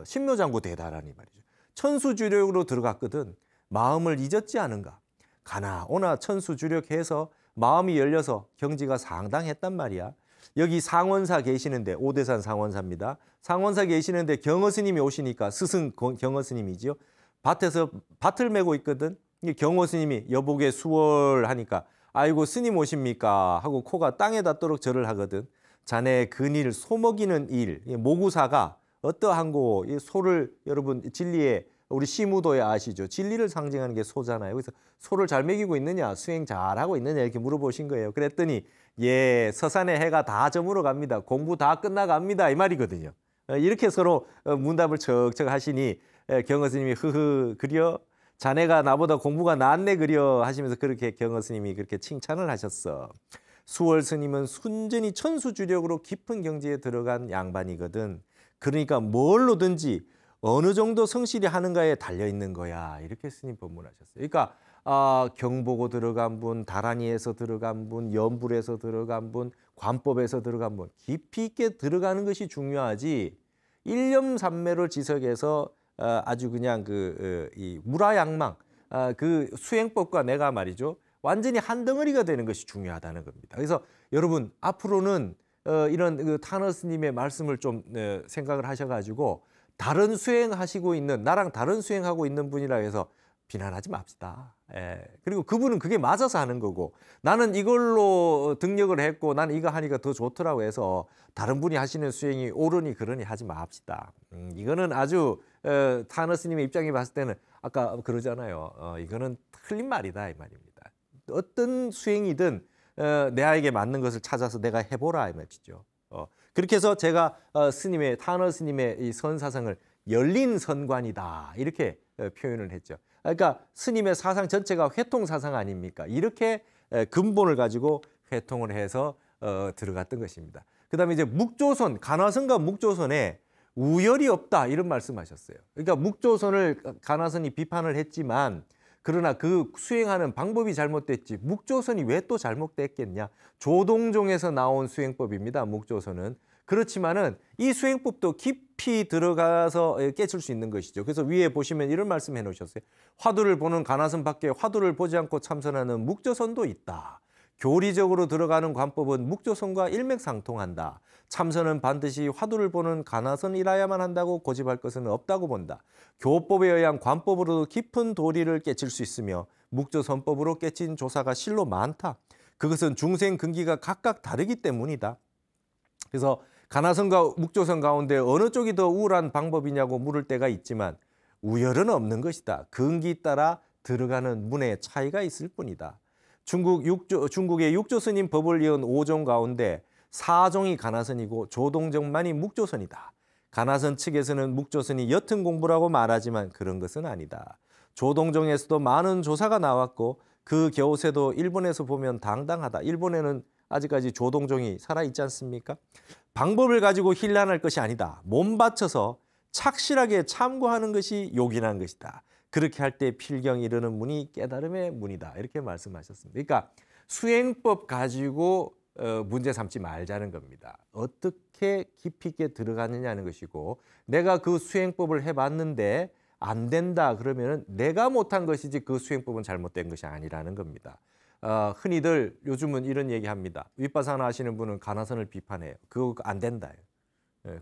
S1: 신묘장구 대다라니 말이죠. 천수주력으로 들어갔거든. 마음을 잊었지 않은가. 가나 오나 천수주력해서 마음이 열려서 경지가 상당했단 말이야. 여기 상원사 계시는데 오대산 상원사입니다. 상원사 계시는데 경허스님이 오시니까 스승 경허스님이지요. 밭에서 밭을 메고 있거든. 경허스님이 여보게 수월 하니까 아이고 스님 오십니까 하고 코가 땅에 닿도록 절을 하거든. 자네 근일 소먹이는 일 모구사가 어떠한고 이 소를 여러분 진리에 우리 시무도에 아시죠? 진리를 상징하는 게 소잖아요. 그래서 소를 잘 먹이고 있느냐 수행 잘하고 있느냐 이렇게 물어보신 거예요. 그랬더니 예 서산의 해가 다 저물어 갑니다. 공부 다 끝나갑니다 이 말이거든요. 이렇게 서로 문답을 척척 하시니 경허 스님이 흐흐 그려 자네가 나보다 공부가 낫네 그려 하시면서 그렇게 경허 스님이 그렇게 칭찬을 하셨어. 수월 스님은 순전히 천수주력으로 깊은 경지에 들어간 양반이거든. 그러니까 뭘로든지 어느 정도 성실히 하는가에 달려 있는 거야. 이렇게 스님 법문하셨어요. 그러니까 경보고 들어간 분, 다란이에서 들어간 분, 연불에서 들어간 분, 관법에서 들어간 분 깊이 있게 들어가는 것이 중요하지. 일념삼매를 지석해서 아주 그냥 이 무라양망 그 수행법과 내가 말이죠. 완전히 한 덩어리가 되는 것이 중요하다는 겁니다. 그래서 여러분 앞으로는 이런 그 타너 스님의 말씀을 좀 생각을 하셔가지고 다른 수행하시고 있는 나랑 다른 수행하고 있는 분이라 해서 비난하지 맙시다. 그리고 그분은 그게 맞아서 하는 거고 나는 이걸로 등력을 했고 나는 이거 하니까 더 좋더라고 해서 다른 분이 하시는 수행이 옳으니 그러니 하지 맙시다. 이거는 아주 타너 스님의 입장에 봤을 때는 아까 그러잖아요. 이거는 틀린 말이다 이 말입니다. 어떤 수행이든 내에게 맞는 것을 찾아서 내가 해보라 이 말이죠. 그렇게 해서 제가 스님의 타너 스님의 이 선사상을 열린 선관이다 이렇게 표현을 했죠. 그러니까 스님의 사상 전체가 회통 사상 아닙니까? 이렇게 근본을 가지고 회통을 해서 들어갔던 것입니다. 그다음에 이제 묵조선, 가나선과 묵조선에 우열이 없다 이런 말씀하셨어요. 그러니까 묵조선을 가나선이 비판을 했지만 그러나 그 수행하는 방법이 잘못됐지 묵조선이 왜 또 잘못됐겠냐. 조동종에서 나온 수행법입니다. 묵조선은. 그렇지만은 이 수행법도 깊이 들어가서 깨칠 수 있는 것이죠. 그래서 위에 보시면 이런 말씀 해놓으셨어요. 화두를 보는 가나선 밖에 화두를 보지 않고 참선하는 묵조선도 있다. 교리적으로 들어가는 관법은 묵조선과 일맥상통한다. 참선은 반드시 화두를 보는 가나선이라야만 한다고 고집할 것은 없다고 본다. 교법에 의한 관법으로도 깊은 도리를 깨칠 수 있으며 묵조선법으로 깨친 조사가 실로 많다. 그것은 중생 근기가 각각 다르기 때문이다. 그래서 가나선과 묵조선 가운데 어느 쪽이 더 우월한 방법이냐고 물을 때가 있지만 우열은 없는 것이다. 근기 따라 들어가는 문의 차이가 있을 뿐이다. 중국의 육조 스님 법을 이은 5종 가운데 4종이 가나선이고 조동정만이 묵조선이다. 가나선 측에서는 묵조선이 옅은 공부라고 말하지만 그런 것은 아니다. 조동정에서도 많은 조사가 나왔고 그 겨우새도 일본에서 보면 당당하다. 일본에는 아직까지 조동종이 살아있지 않습니까? 방법을 가지고 힐난할 것이 아니다. 몸 바쳐서 착실하게 참고하는 것이 요긴한 것이다. 그렇게 할 때 필경 이르는 문이 깨달음의 문이다. 이렇게 말씀하셨습니다. 그러니까 수행법 가지고 문제 삼지 말자는 겁니다. 어떻게 깊이 있게 들어가느냐는 것이고 내가 그 수행법을 해봤는데 안 된다 그러면은 내가 못한 것이지 그 수행법은 잘못된 것이 아니라는 겁니다. 흔히들 요즘은 이런 얘기합니다. 윗바사나 하시는 분은 가나선을 비판해요. 그거 안 된다.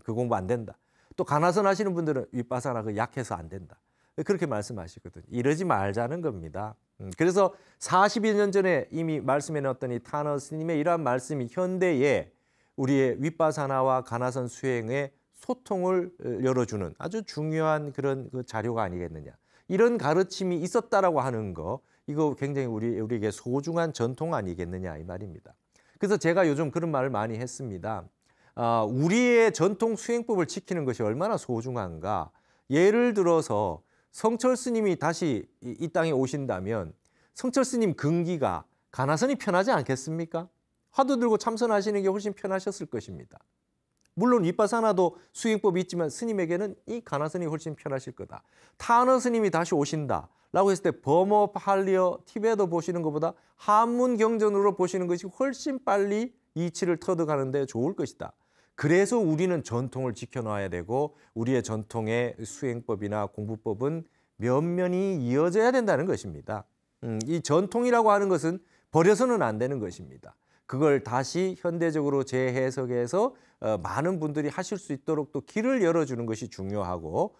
S1: 그 공부 안 된다. 또 가나선 하시는 분들은 윗바사나 그 약해서 안 된다. 그렇게 말씀하시거든요. 이러지 말자는 겁니다. 그래서 40여 년 전에 이미 말씀해 놨더니 타너 스님의 이러한 말씀이 현대에 우리의 윗바사나와 가나선 수행의 소통을 열어주는 아주 중요한 그런 그 자료가 아니겠느냐. 이런 가르침이 있었다라고 하는 거 이거 굉장히 우리에게 소중한 전통 아니겠느냐 이 말입니다. 그래서 제가 요즘 그런 말을 많이 했습니다. 우리의 전통 수행법을 지키는 것이 얼마나 소중한가. 예를 들어서 성철 스님이 다시 이 땅에 오신다면 성철 스님 근기가 가나선이 편하지 않겠습니까? 화두 들고 참선하시는 게 훨씬 편하셨을 것입니다. 물론 윗바사나도 수행법이 있지만 스님에게는 이 가나선이 훨씬 편하실 거다. 타너 스님이 다시 오신다라고 했을 때 버머, 팔리어, 티베트 보시는 것보다 한문 경전으로 보시는 것이 훨씬 빨리 이치를 터득하는 데 좋을 것이다. 그래서 우리는 전통을 지켜놔야 되고 우리의 전통의 수행법이나 공부법은 면면이 이어져야 된다는 것입니다. 이 전통이라고 하는 것은 버려서는 안 되는 것입니다. 그걸 다시 현대적으로 재해석해서 많은 분들이 하실 수 있도록 또 길을 열어주는 것이 중요하고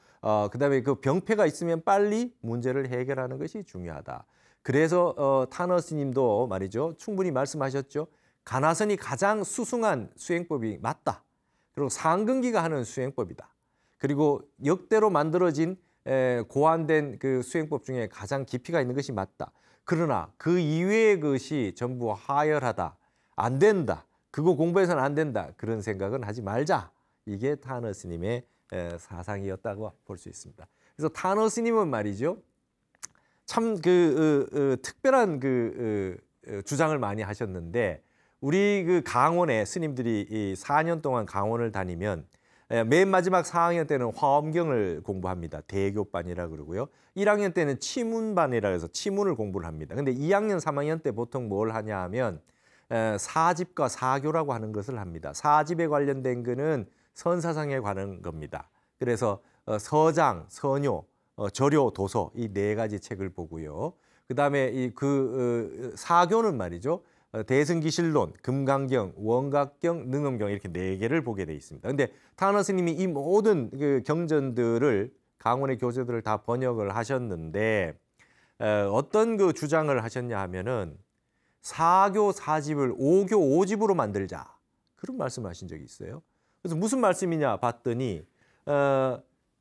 S1: 그다음에 그 병폐가 있으면 빨리 문제를 해결하는 것이 중요하다. 그래서 타너 스님도 말이죠. 충분히 말씀하셨죠. 가나선이 가장 수승한 수행법이 맞다. 그리고 상근기가 하는 수행법이다. 그리고 역대로 만들어진 고안된 그 수행법 중에 가장 깊이가 있는 것이 맞다. 그러나 그 이외의 것이 전부 하열하다. 안 된다. 그거 공부해서는 안 된다. 그런 생각은 하지 말자. 이게 타너 스님의 사상이었다고 볼 수 있습니다. 그래서 타너 스님은 말이죠. 참 특별한 주장을 많이 하셨는데 우리 그 강원에 스님들이 이 4년 동안 강원을 다니면 맨 마지막 4학년 때는 화엄경을 공부합니다. 대교반이라 그러고요. 1학년 때는 치문반이라 해서 치문을 공부를 합니다. 근데 2학년, 3학년 때 보통 뭘 하냐 하면 사집과 사교라고 하는 것을 합니다. 사집에 관련된 거는 선사상에 관한 겁니다. 그래서 서장, 서뇨, 절요, 도서 이 네 가지 책을 보고요. 그다음에 사교는 말이죠. 대승기실론, 금강경, 원각경, 능엄경 이렇게 네 개를 보게 돼 있습니다. 그런데 타너 스님이 이 모든 그 경전들을 강원의 교재들을 다 번역을 하셨는데 어떤 그 주장을 하셨냐 하면은 사교 사집을 오교 오집으로 만들자. 그런 말씀하신 적이 있어요. 그래서 무슨 말씀이냐 봤더니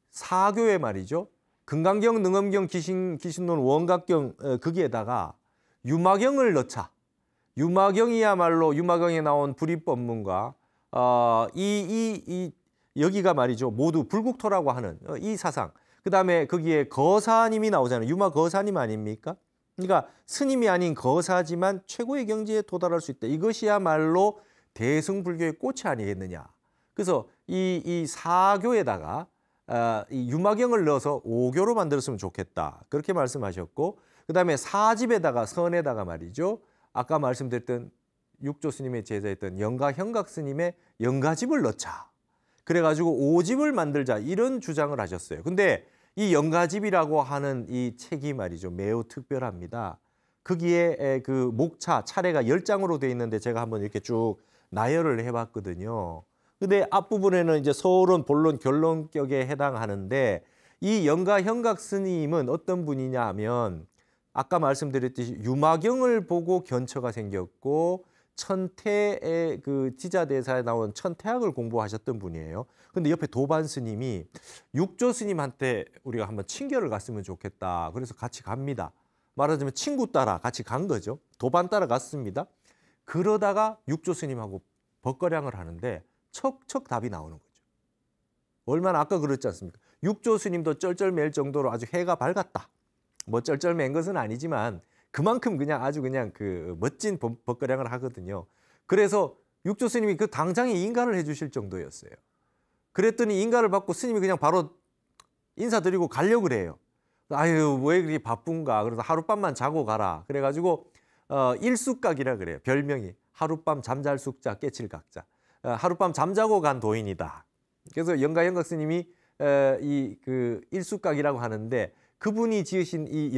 S1: 사교에 말이죠. 금강경, 능엄경, 기신론, 원각경 거기에다가 유마경을 넣자. 유마경이야말로 유마경에 나온 불입법문과 여기가 말이죠. 모두 불국토라고 하는 이 사상. 그다음에 거기에 거사님이 나오잖아요. 유마 거사님 아닙니까? 그러니까 스님이 아닌 거사지만 최고의 경지에 도달할 수 있다. 이것이야말로 대승불교의 꽃이 아니겠느냐. 그래서 이 사교에다가 이 유마경을 넣어서 오교로 만들었으면 좋겠다. 그렇게 말씀하셨고, 그다음에 사집에다가 선에다가 말이죠. 아까 말씀드렸던 육조 스님의 제자였던 영가 현각 스님의 영가집을 넣자. 그래가지고 오집을 만들자 이런 주장을 하셨어요. 근데 이 영가집이라고 하는 이 책이 말이죠. 매우 특별합니다. 거기에 그 목차 차례가 10장으로 되어 있는데 제가 한번 이렇게 쭉 나열을 해봤거든요. 근데 앞부분에는 이제 서론, 본론, 결론격에 해당하는데 이 영가 현각 스님은 어떤 분이냐 하면 아까 말씀드렸듯이 유마경을 보고 견처가 생겼고 천태의 그 지자대사에 나온 천태학을 공부하셨던 분이에요. 근데 옆에 도반 스님이 육조 스님한테 우리가 한번 친교를 갔으면 좋겠다. 그래서 같이 갑니다. 말하자면 친구 따라 같이 간 거죠. 도반 따라 갔습니다. 그러다가 육조 스님하고 벗거량을 하는데 척척 답이 나오는 거죠. 얼마나 아까 그랬지 않습니까? 육조 스님도 쩔쩔맬 정도로 아주 해가 밝았다. 뭐 쩔쩔맨 것은 아니지만 그만큼 그냥 아주 그냥 그 멋진 벗거량을 하거든요. 그래서 육조 스님이 그 당장에 인가를 해주실 정도였어요. 그랬더니 인가를 받고 스님이 그냥 바로 인사드리고 가려고 그래요. 아유 왜 그렇게 바쁜가. 그래서 하룻밤만 자고 가라. 그래가지고 일숙각이라 그래요. 별명이 하룻밤 잠잘 숙자 깨칠 각자. 하룻밤 잠자고 간 도인이다. 그래서 영가 현각 스님이 이 그 일숙각이라고 하는데 그분이 지으신 이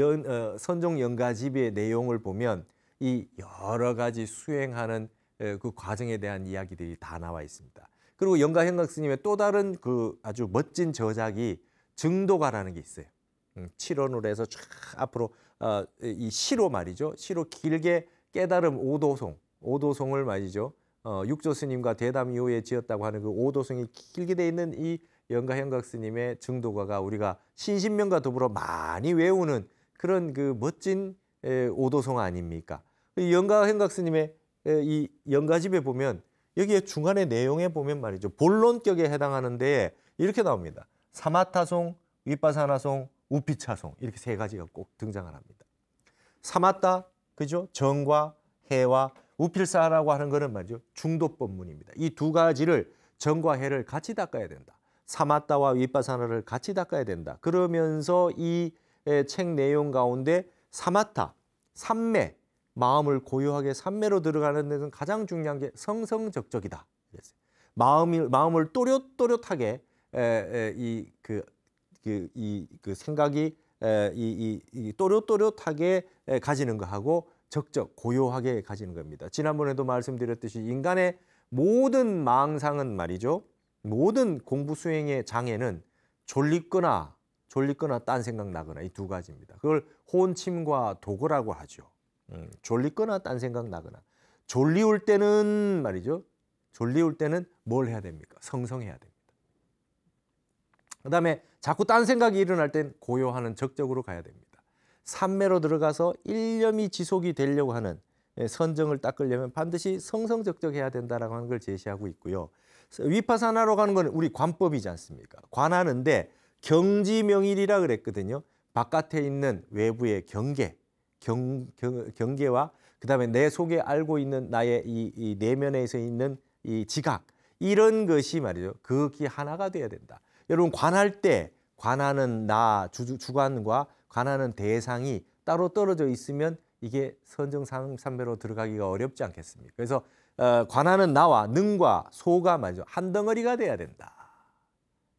S1: 선종 영가집의 내용을 보면 이 여러 가지 수행하는 그 과정에 대한 이야기들이 다 나와 있습니다. 그리고 영가 현각 스님의 또 다른 그 아주 멋진 저작이 증도가라는 게 있어요. 7원으로 해서 쫙 앞으로 이 시로 말이죠. 시로 길게 깨달음 오도송을 말이죠. 육조 스님과 대담 이후에 지었다고 하는 그 오도송이 길게 돼 있는 이 영가 현각 스님의 증도가가 우리가 신신명과 더불어 많이 외우는 그런 그 멋진 오도송 아닙니까? 영가 현각 스님의 이 영가집에 보면 여기에 중간에 내용에 보면 말이죠. 본론격에 해당하는데 이렇게 나옵니다. 사마타송, 위파사나송, 우피차송 이렇게 세 가지가 꼭 등장을 합니다. 사마타, 그죠? 정과 해와 우필사라고 하는 것은 말이죠. 중도법문입니다. 이 두 가지를 정과 해를 같이 닦아야 된다. 사마타와 위파사나를 같이 닦아야 된다. 그러면서 이 책 내용 가운데 사마타, 삼매, 마음을 고요하게 삼매로 들어가는 데는 가장 중요한 게 성성적적이다. 마음을 또렷또렷하게 그 생각이 또렷또렷하게 가지는 거하고 적적, 고요하게 가지는 겁니다. 지난번에도 말씀드렸듯이 인간의 모든 망상은 말이죠. 모든 공부 수행의 장애는 졸리거나 딴 생각 나거나 이 두 가지입니다. 그걸 혼침과 도거라고 하죠. 졸리거나 딴 생각 나거나. 졸리울 때는 말이죠. 졸리울 때는 뭘 해야 됩니까? 성성해야 됩니다. 그다음에 자꾸 딴 생각이 일어날 땐 고요하는 적적으로 가야 됩니다. 삼매로 들어가서 일념이 지속이 되려고 하는 선정을 닦으려면 반드시 성성적적해야 된다라고 하는 걸 제시하고 있고요. 위파사나로 가는 건 우리 관법이지 않습니까? 관하는데 경지명일이라 그랬거든요. 바깥에 있는 외부의 경계와 그다음에 내 속에 알고 있는 나의 이 내면에서 있는 이 지각 이런 것이 말이죠. 극히 하나가 돼야 된다. 여러분 관할 때 관하는 나 주관과 관하는 대상이 따로 떨어져 있으면 이게 선정삼매로 들어가기가 어렵지 않겠습니까? 그래서 관하는 나와 능과 소가 말이죠. 한 덩어리가 돼야 된다.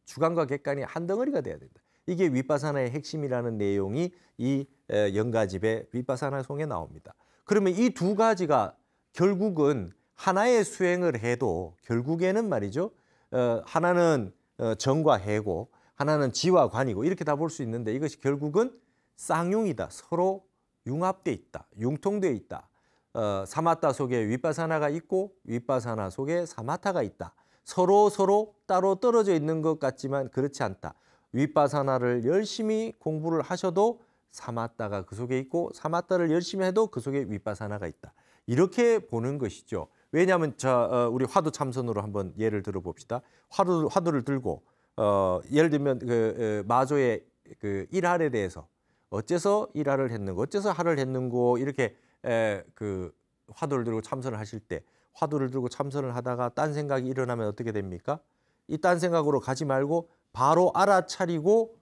S1: 주관과 객관이 한 덩어리가 돼야 된다. 이게 위파사나의 핵심이라는 내용이 이 영가집의 위파사나 송에 나옵니다. 그러면 이 두 가지가 결국은 하나의 수행을 해도 결국에는 말이죠. 하나는 정과 해고 하나는 지와 관이고 이렇게 다 볼 수 있는데 이것이 결국은 쌍융이다. 서로 융합돼 있다. 융통돼 있다. 사마타 속에 위파사나가 있고 위파사나 속에 사마타가 있다. 서로 따로 떨어져 있는 것 같지만 그렇지 않다. 위파사나를 열심히 공부를 하셔도 사마타가 그 속에 있고 사마타를 열심히 해도 그 속에 위파사나가 있다. 이렇게 보는 것이죠. 왜냐하면 우리 화두 참선으로 한번 예를 들어 봅시다. 화두를 들고 예를 들면 마조의 그 일할에 대해서 어째서 일할을 했는고 어째서 할을 했는고 이렇게 그 화두를 들고 참선을 하실 때 화두를 들고 참선을 하다가 딴 생각이 일어나면 어떻게 됩니까? 이 딴 생각으로 가지 말고 바로 알아차리고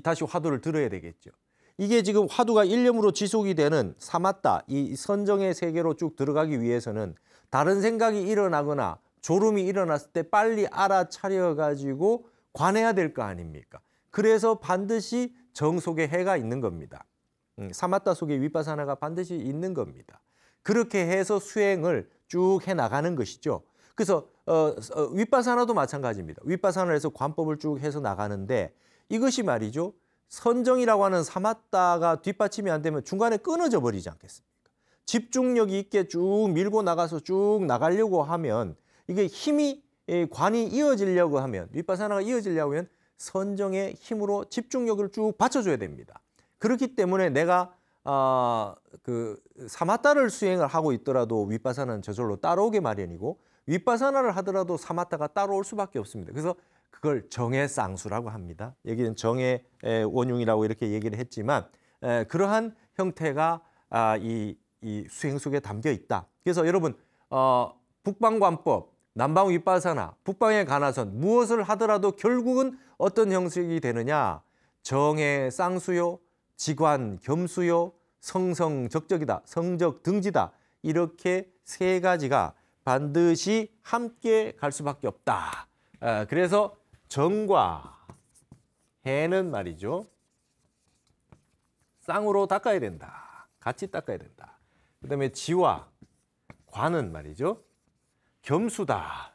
S1: 다시 화두를 들어야 되겠죠. 이게 지금 화두가 일념으로 지속이 되는 사마타, 이 선정의 세계로 쭉 들어가기 위해서는 다른 생각이 일어나거나 졸음이 일어났을 때 빨리 알아차려가지고 관해야 될 거 아닙니까? 그래서 반드시 정 속에 해가 있는 겁니다. 사마타 속에 위파사나가 반드시 있는 겁니다. 그렇게 해서 수행을 쭉 해나가는 것이죠. 그래서 위파사나도 마찬가지입니다. 위파사나를 해서 관법을 쭉 해서 나가는데 이것이 말이죠. 선정이라고 하는 사마타가 뒷받침이 안 되면 중간에 끊어져 버리지 않겠습니까? 집중력이 있게 쭉 밀고 나가서 쭉 나가려고 하면 이게 힘이 관이 이어지려고 하면 위파사나가 이어지려고 하면 선정의 힘으로 집중력을 쭉 받쳐줘야 됩니다. 그렇기 때문에 내가 그 사마타를 수행을 하고 있더라도 위파사나는 저절로 따라오게 마련이고 위파사나를 하더라도 사마타가 따라올 수밖에 없습니다. 그래서 그걸 정의 쌍수라고 합니다. 여기는 정의 원흉이라고 이렇게 얘기를 했지만 그러한 형태가 이 수행 속에 담겨 있다. 그래서 여러분 북방관법, 남방 위파사나, 북방의 가나선 무엇을 하더라도 결국은 어떤 형식이 되느냐? 정의 쌍수요, 지관 겸수요, 성성적적이다, 성적등지다. 이렇게 세 가지가 반드시 함께 갈 수밖에 없다. 그래서 정과 해는 말이죠. 쌍으로 닦아야 된다. 같이 닦아야 된다. 그다음에 지와 관은 말이죠. 겸수다.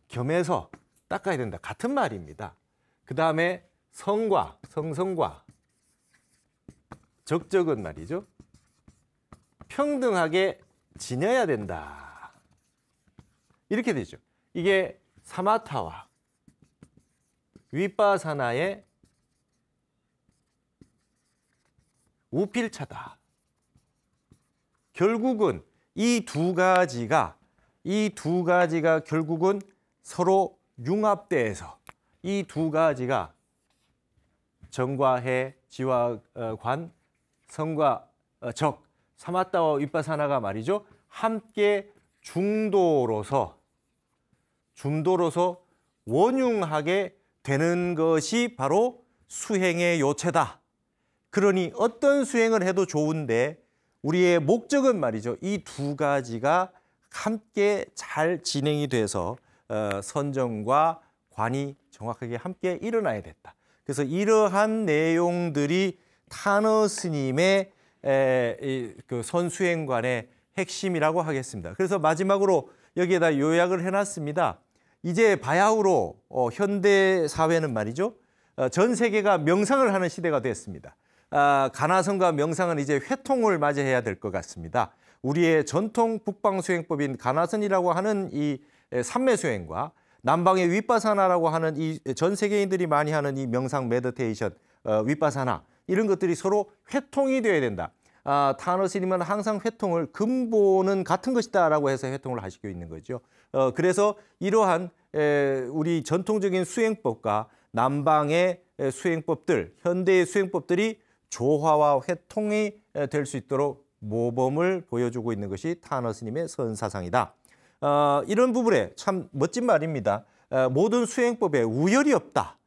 S1: 겸해서 닦아야 된다. 같은 말입니다. 그다음에 성과, 성성과 적적은 말이죠. 평등하게 지녀야 된다. 이렇게 되죠. 이게 사마타와 위파사나의 우필차다. 결국은 이 두 가지가 결국은 서로 융합돼서 이 두 가지가 정과 해, 지와 관, 성과 적, 사마타와 위파사나가 말이죠. 함께 중도로서 원융하게 되는 것이 바로 수행의 요체다. 그러니 어떤 수행을 해도 좋은데 우리의 목적은 말이죠. 이 두 가지가 함께 잘 진행이 돼서 선정과 관이 정확하게 함께 일어나야 됐다. 그래서 이러한 내용들이 타너 스님의 그 선수행관의 핵심이라고 하겠습니다. 그래서 마지막으로 여기에다 요약을 해놨습니다. 이제 바야흐로 현대 사회는 말이죠. 전 세계가 명상을 하는 시대가 됐습니다. 가나선과 명상은 이제 회통을 맞이해야 될 것 같습니다. 우리의 전통 북방 수행법인 가나선이라고 하는 이 삼매수행과 남방의 위파사나라고 하는 이 전 세계인들이 많이 하는 이 명상 메디테이션 위파사나 이런 것들이 서로 회통이 되어야 된다. 타너 스님은 항상 회통을 근본은 같은 것이다라고 해서 회통을 하시고 있는 거죠. 그래서 이러한 우리 전통적인 수행법과 남방의 수행법들, 현대의 수행법들이 조화와 회통이 될 수 있도록 모범을 보여주고 있는 것이 타너 스님의 선사상이다. 이런 부분에 참 멋진 말입니다. 모든 수행법에 우열이 없다.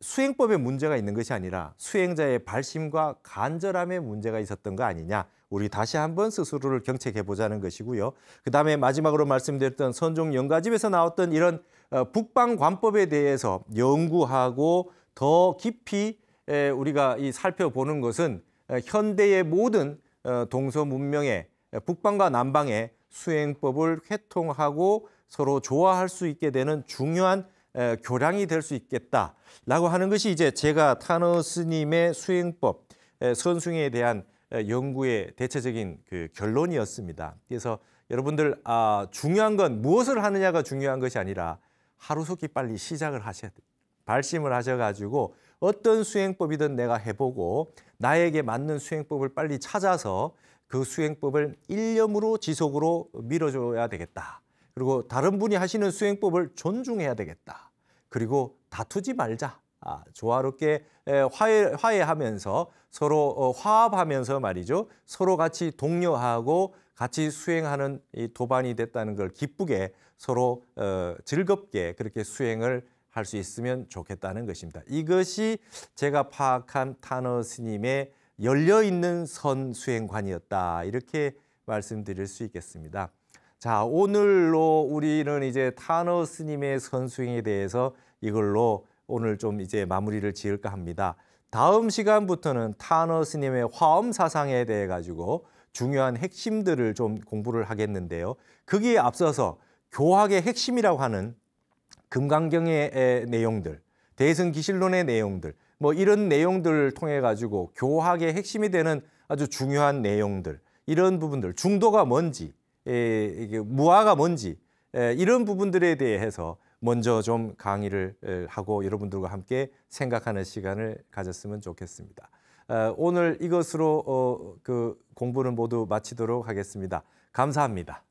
S1: 수행법에 문제가 있는 것이 아니라 수행자의 발심과 간절함에 문제가 있었던 거 아니냐. 우리 다시 한번 스스로를 경책해 보자는 것이고요. 그다음에 마지막으로 말씀드렸던 선종 영가집에서 나왔던 이런 북방 관법에 대해서 연구하고 더 깊이 우리가 살펴보는 것은 현대의 모든 동서 문명의 북방과 남방의 수행법을 회통하고 서로 조화할 수 있게 되는 중요한 교량이 될 수 있겠다라고 하는 것이 이제 제가 타너 스님의 수행법, 선숭에 대한 연구의 대체적인 그 결론이었습니다. 그래서 여러분들 중요한 건 무엇을 하느냐가 중요한 것이 아니라 하루속히 빨리 시작을 하셔야 돼요. 발심을 하셔가지고 어떤 수행법이든 내가 해보고 나에게 맞는 수행법을 빨리 찾아서 그 수행법을 일념으로 지속으로 밀어줘야 되겠다. 그리고 다른 분이 하시는 수행법을 존중해야 되겠다. 그리고 다투지 말자. 조화롭게 화해하면서 서로 화합하면서 말이죠. 서로 같이 독려하고 같이 수행하는 이 도반이 됐다는 걸 기쁘게 서로 즐겁게 그렇게 수행을 할 수 있으면 좋겠다는 것입니다. 이것이 제가 파악한 타너 스님의 열려있는 선수행관이었다. 이렇게 말씀드릴 수 있겠습니다. 자, 오늘로 우리는 이제 타너 스님의 선수행에 대해서 이걸로 오늘 좀 이제 마무리를 지을까 합니다. 다음 시간부터는 타너 스님의 화엄 사상에 대해 가지고 중요한 핵심들을 좀 공부를 하겠는데요. 거기에 앞서서 교학의 핵심이라고 하는 금강경의 내용들, 대승기실론의 내용들, 뭐 이런 내용들을 통해 가지고 교학의 핵심이 되는 아주 중요한 내용들, 이런 부분들, 중도가 뭔지, 무아가 뭔지, 이런 부분들에 대해서 먼저 좀 강의를 하고 여러분들과 함께 생각하는 시간을 가졌으면 좋겠습니다. 오늘 이것으로 그 공부는 모두 마치도록 하겠습니다. 감사합니다.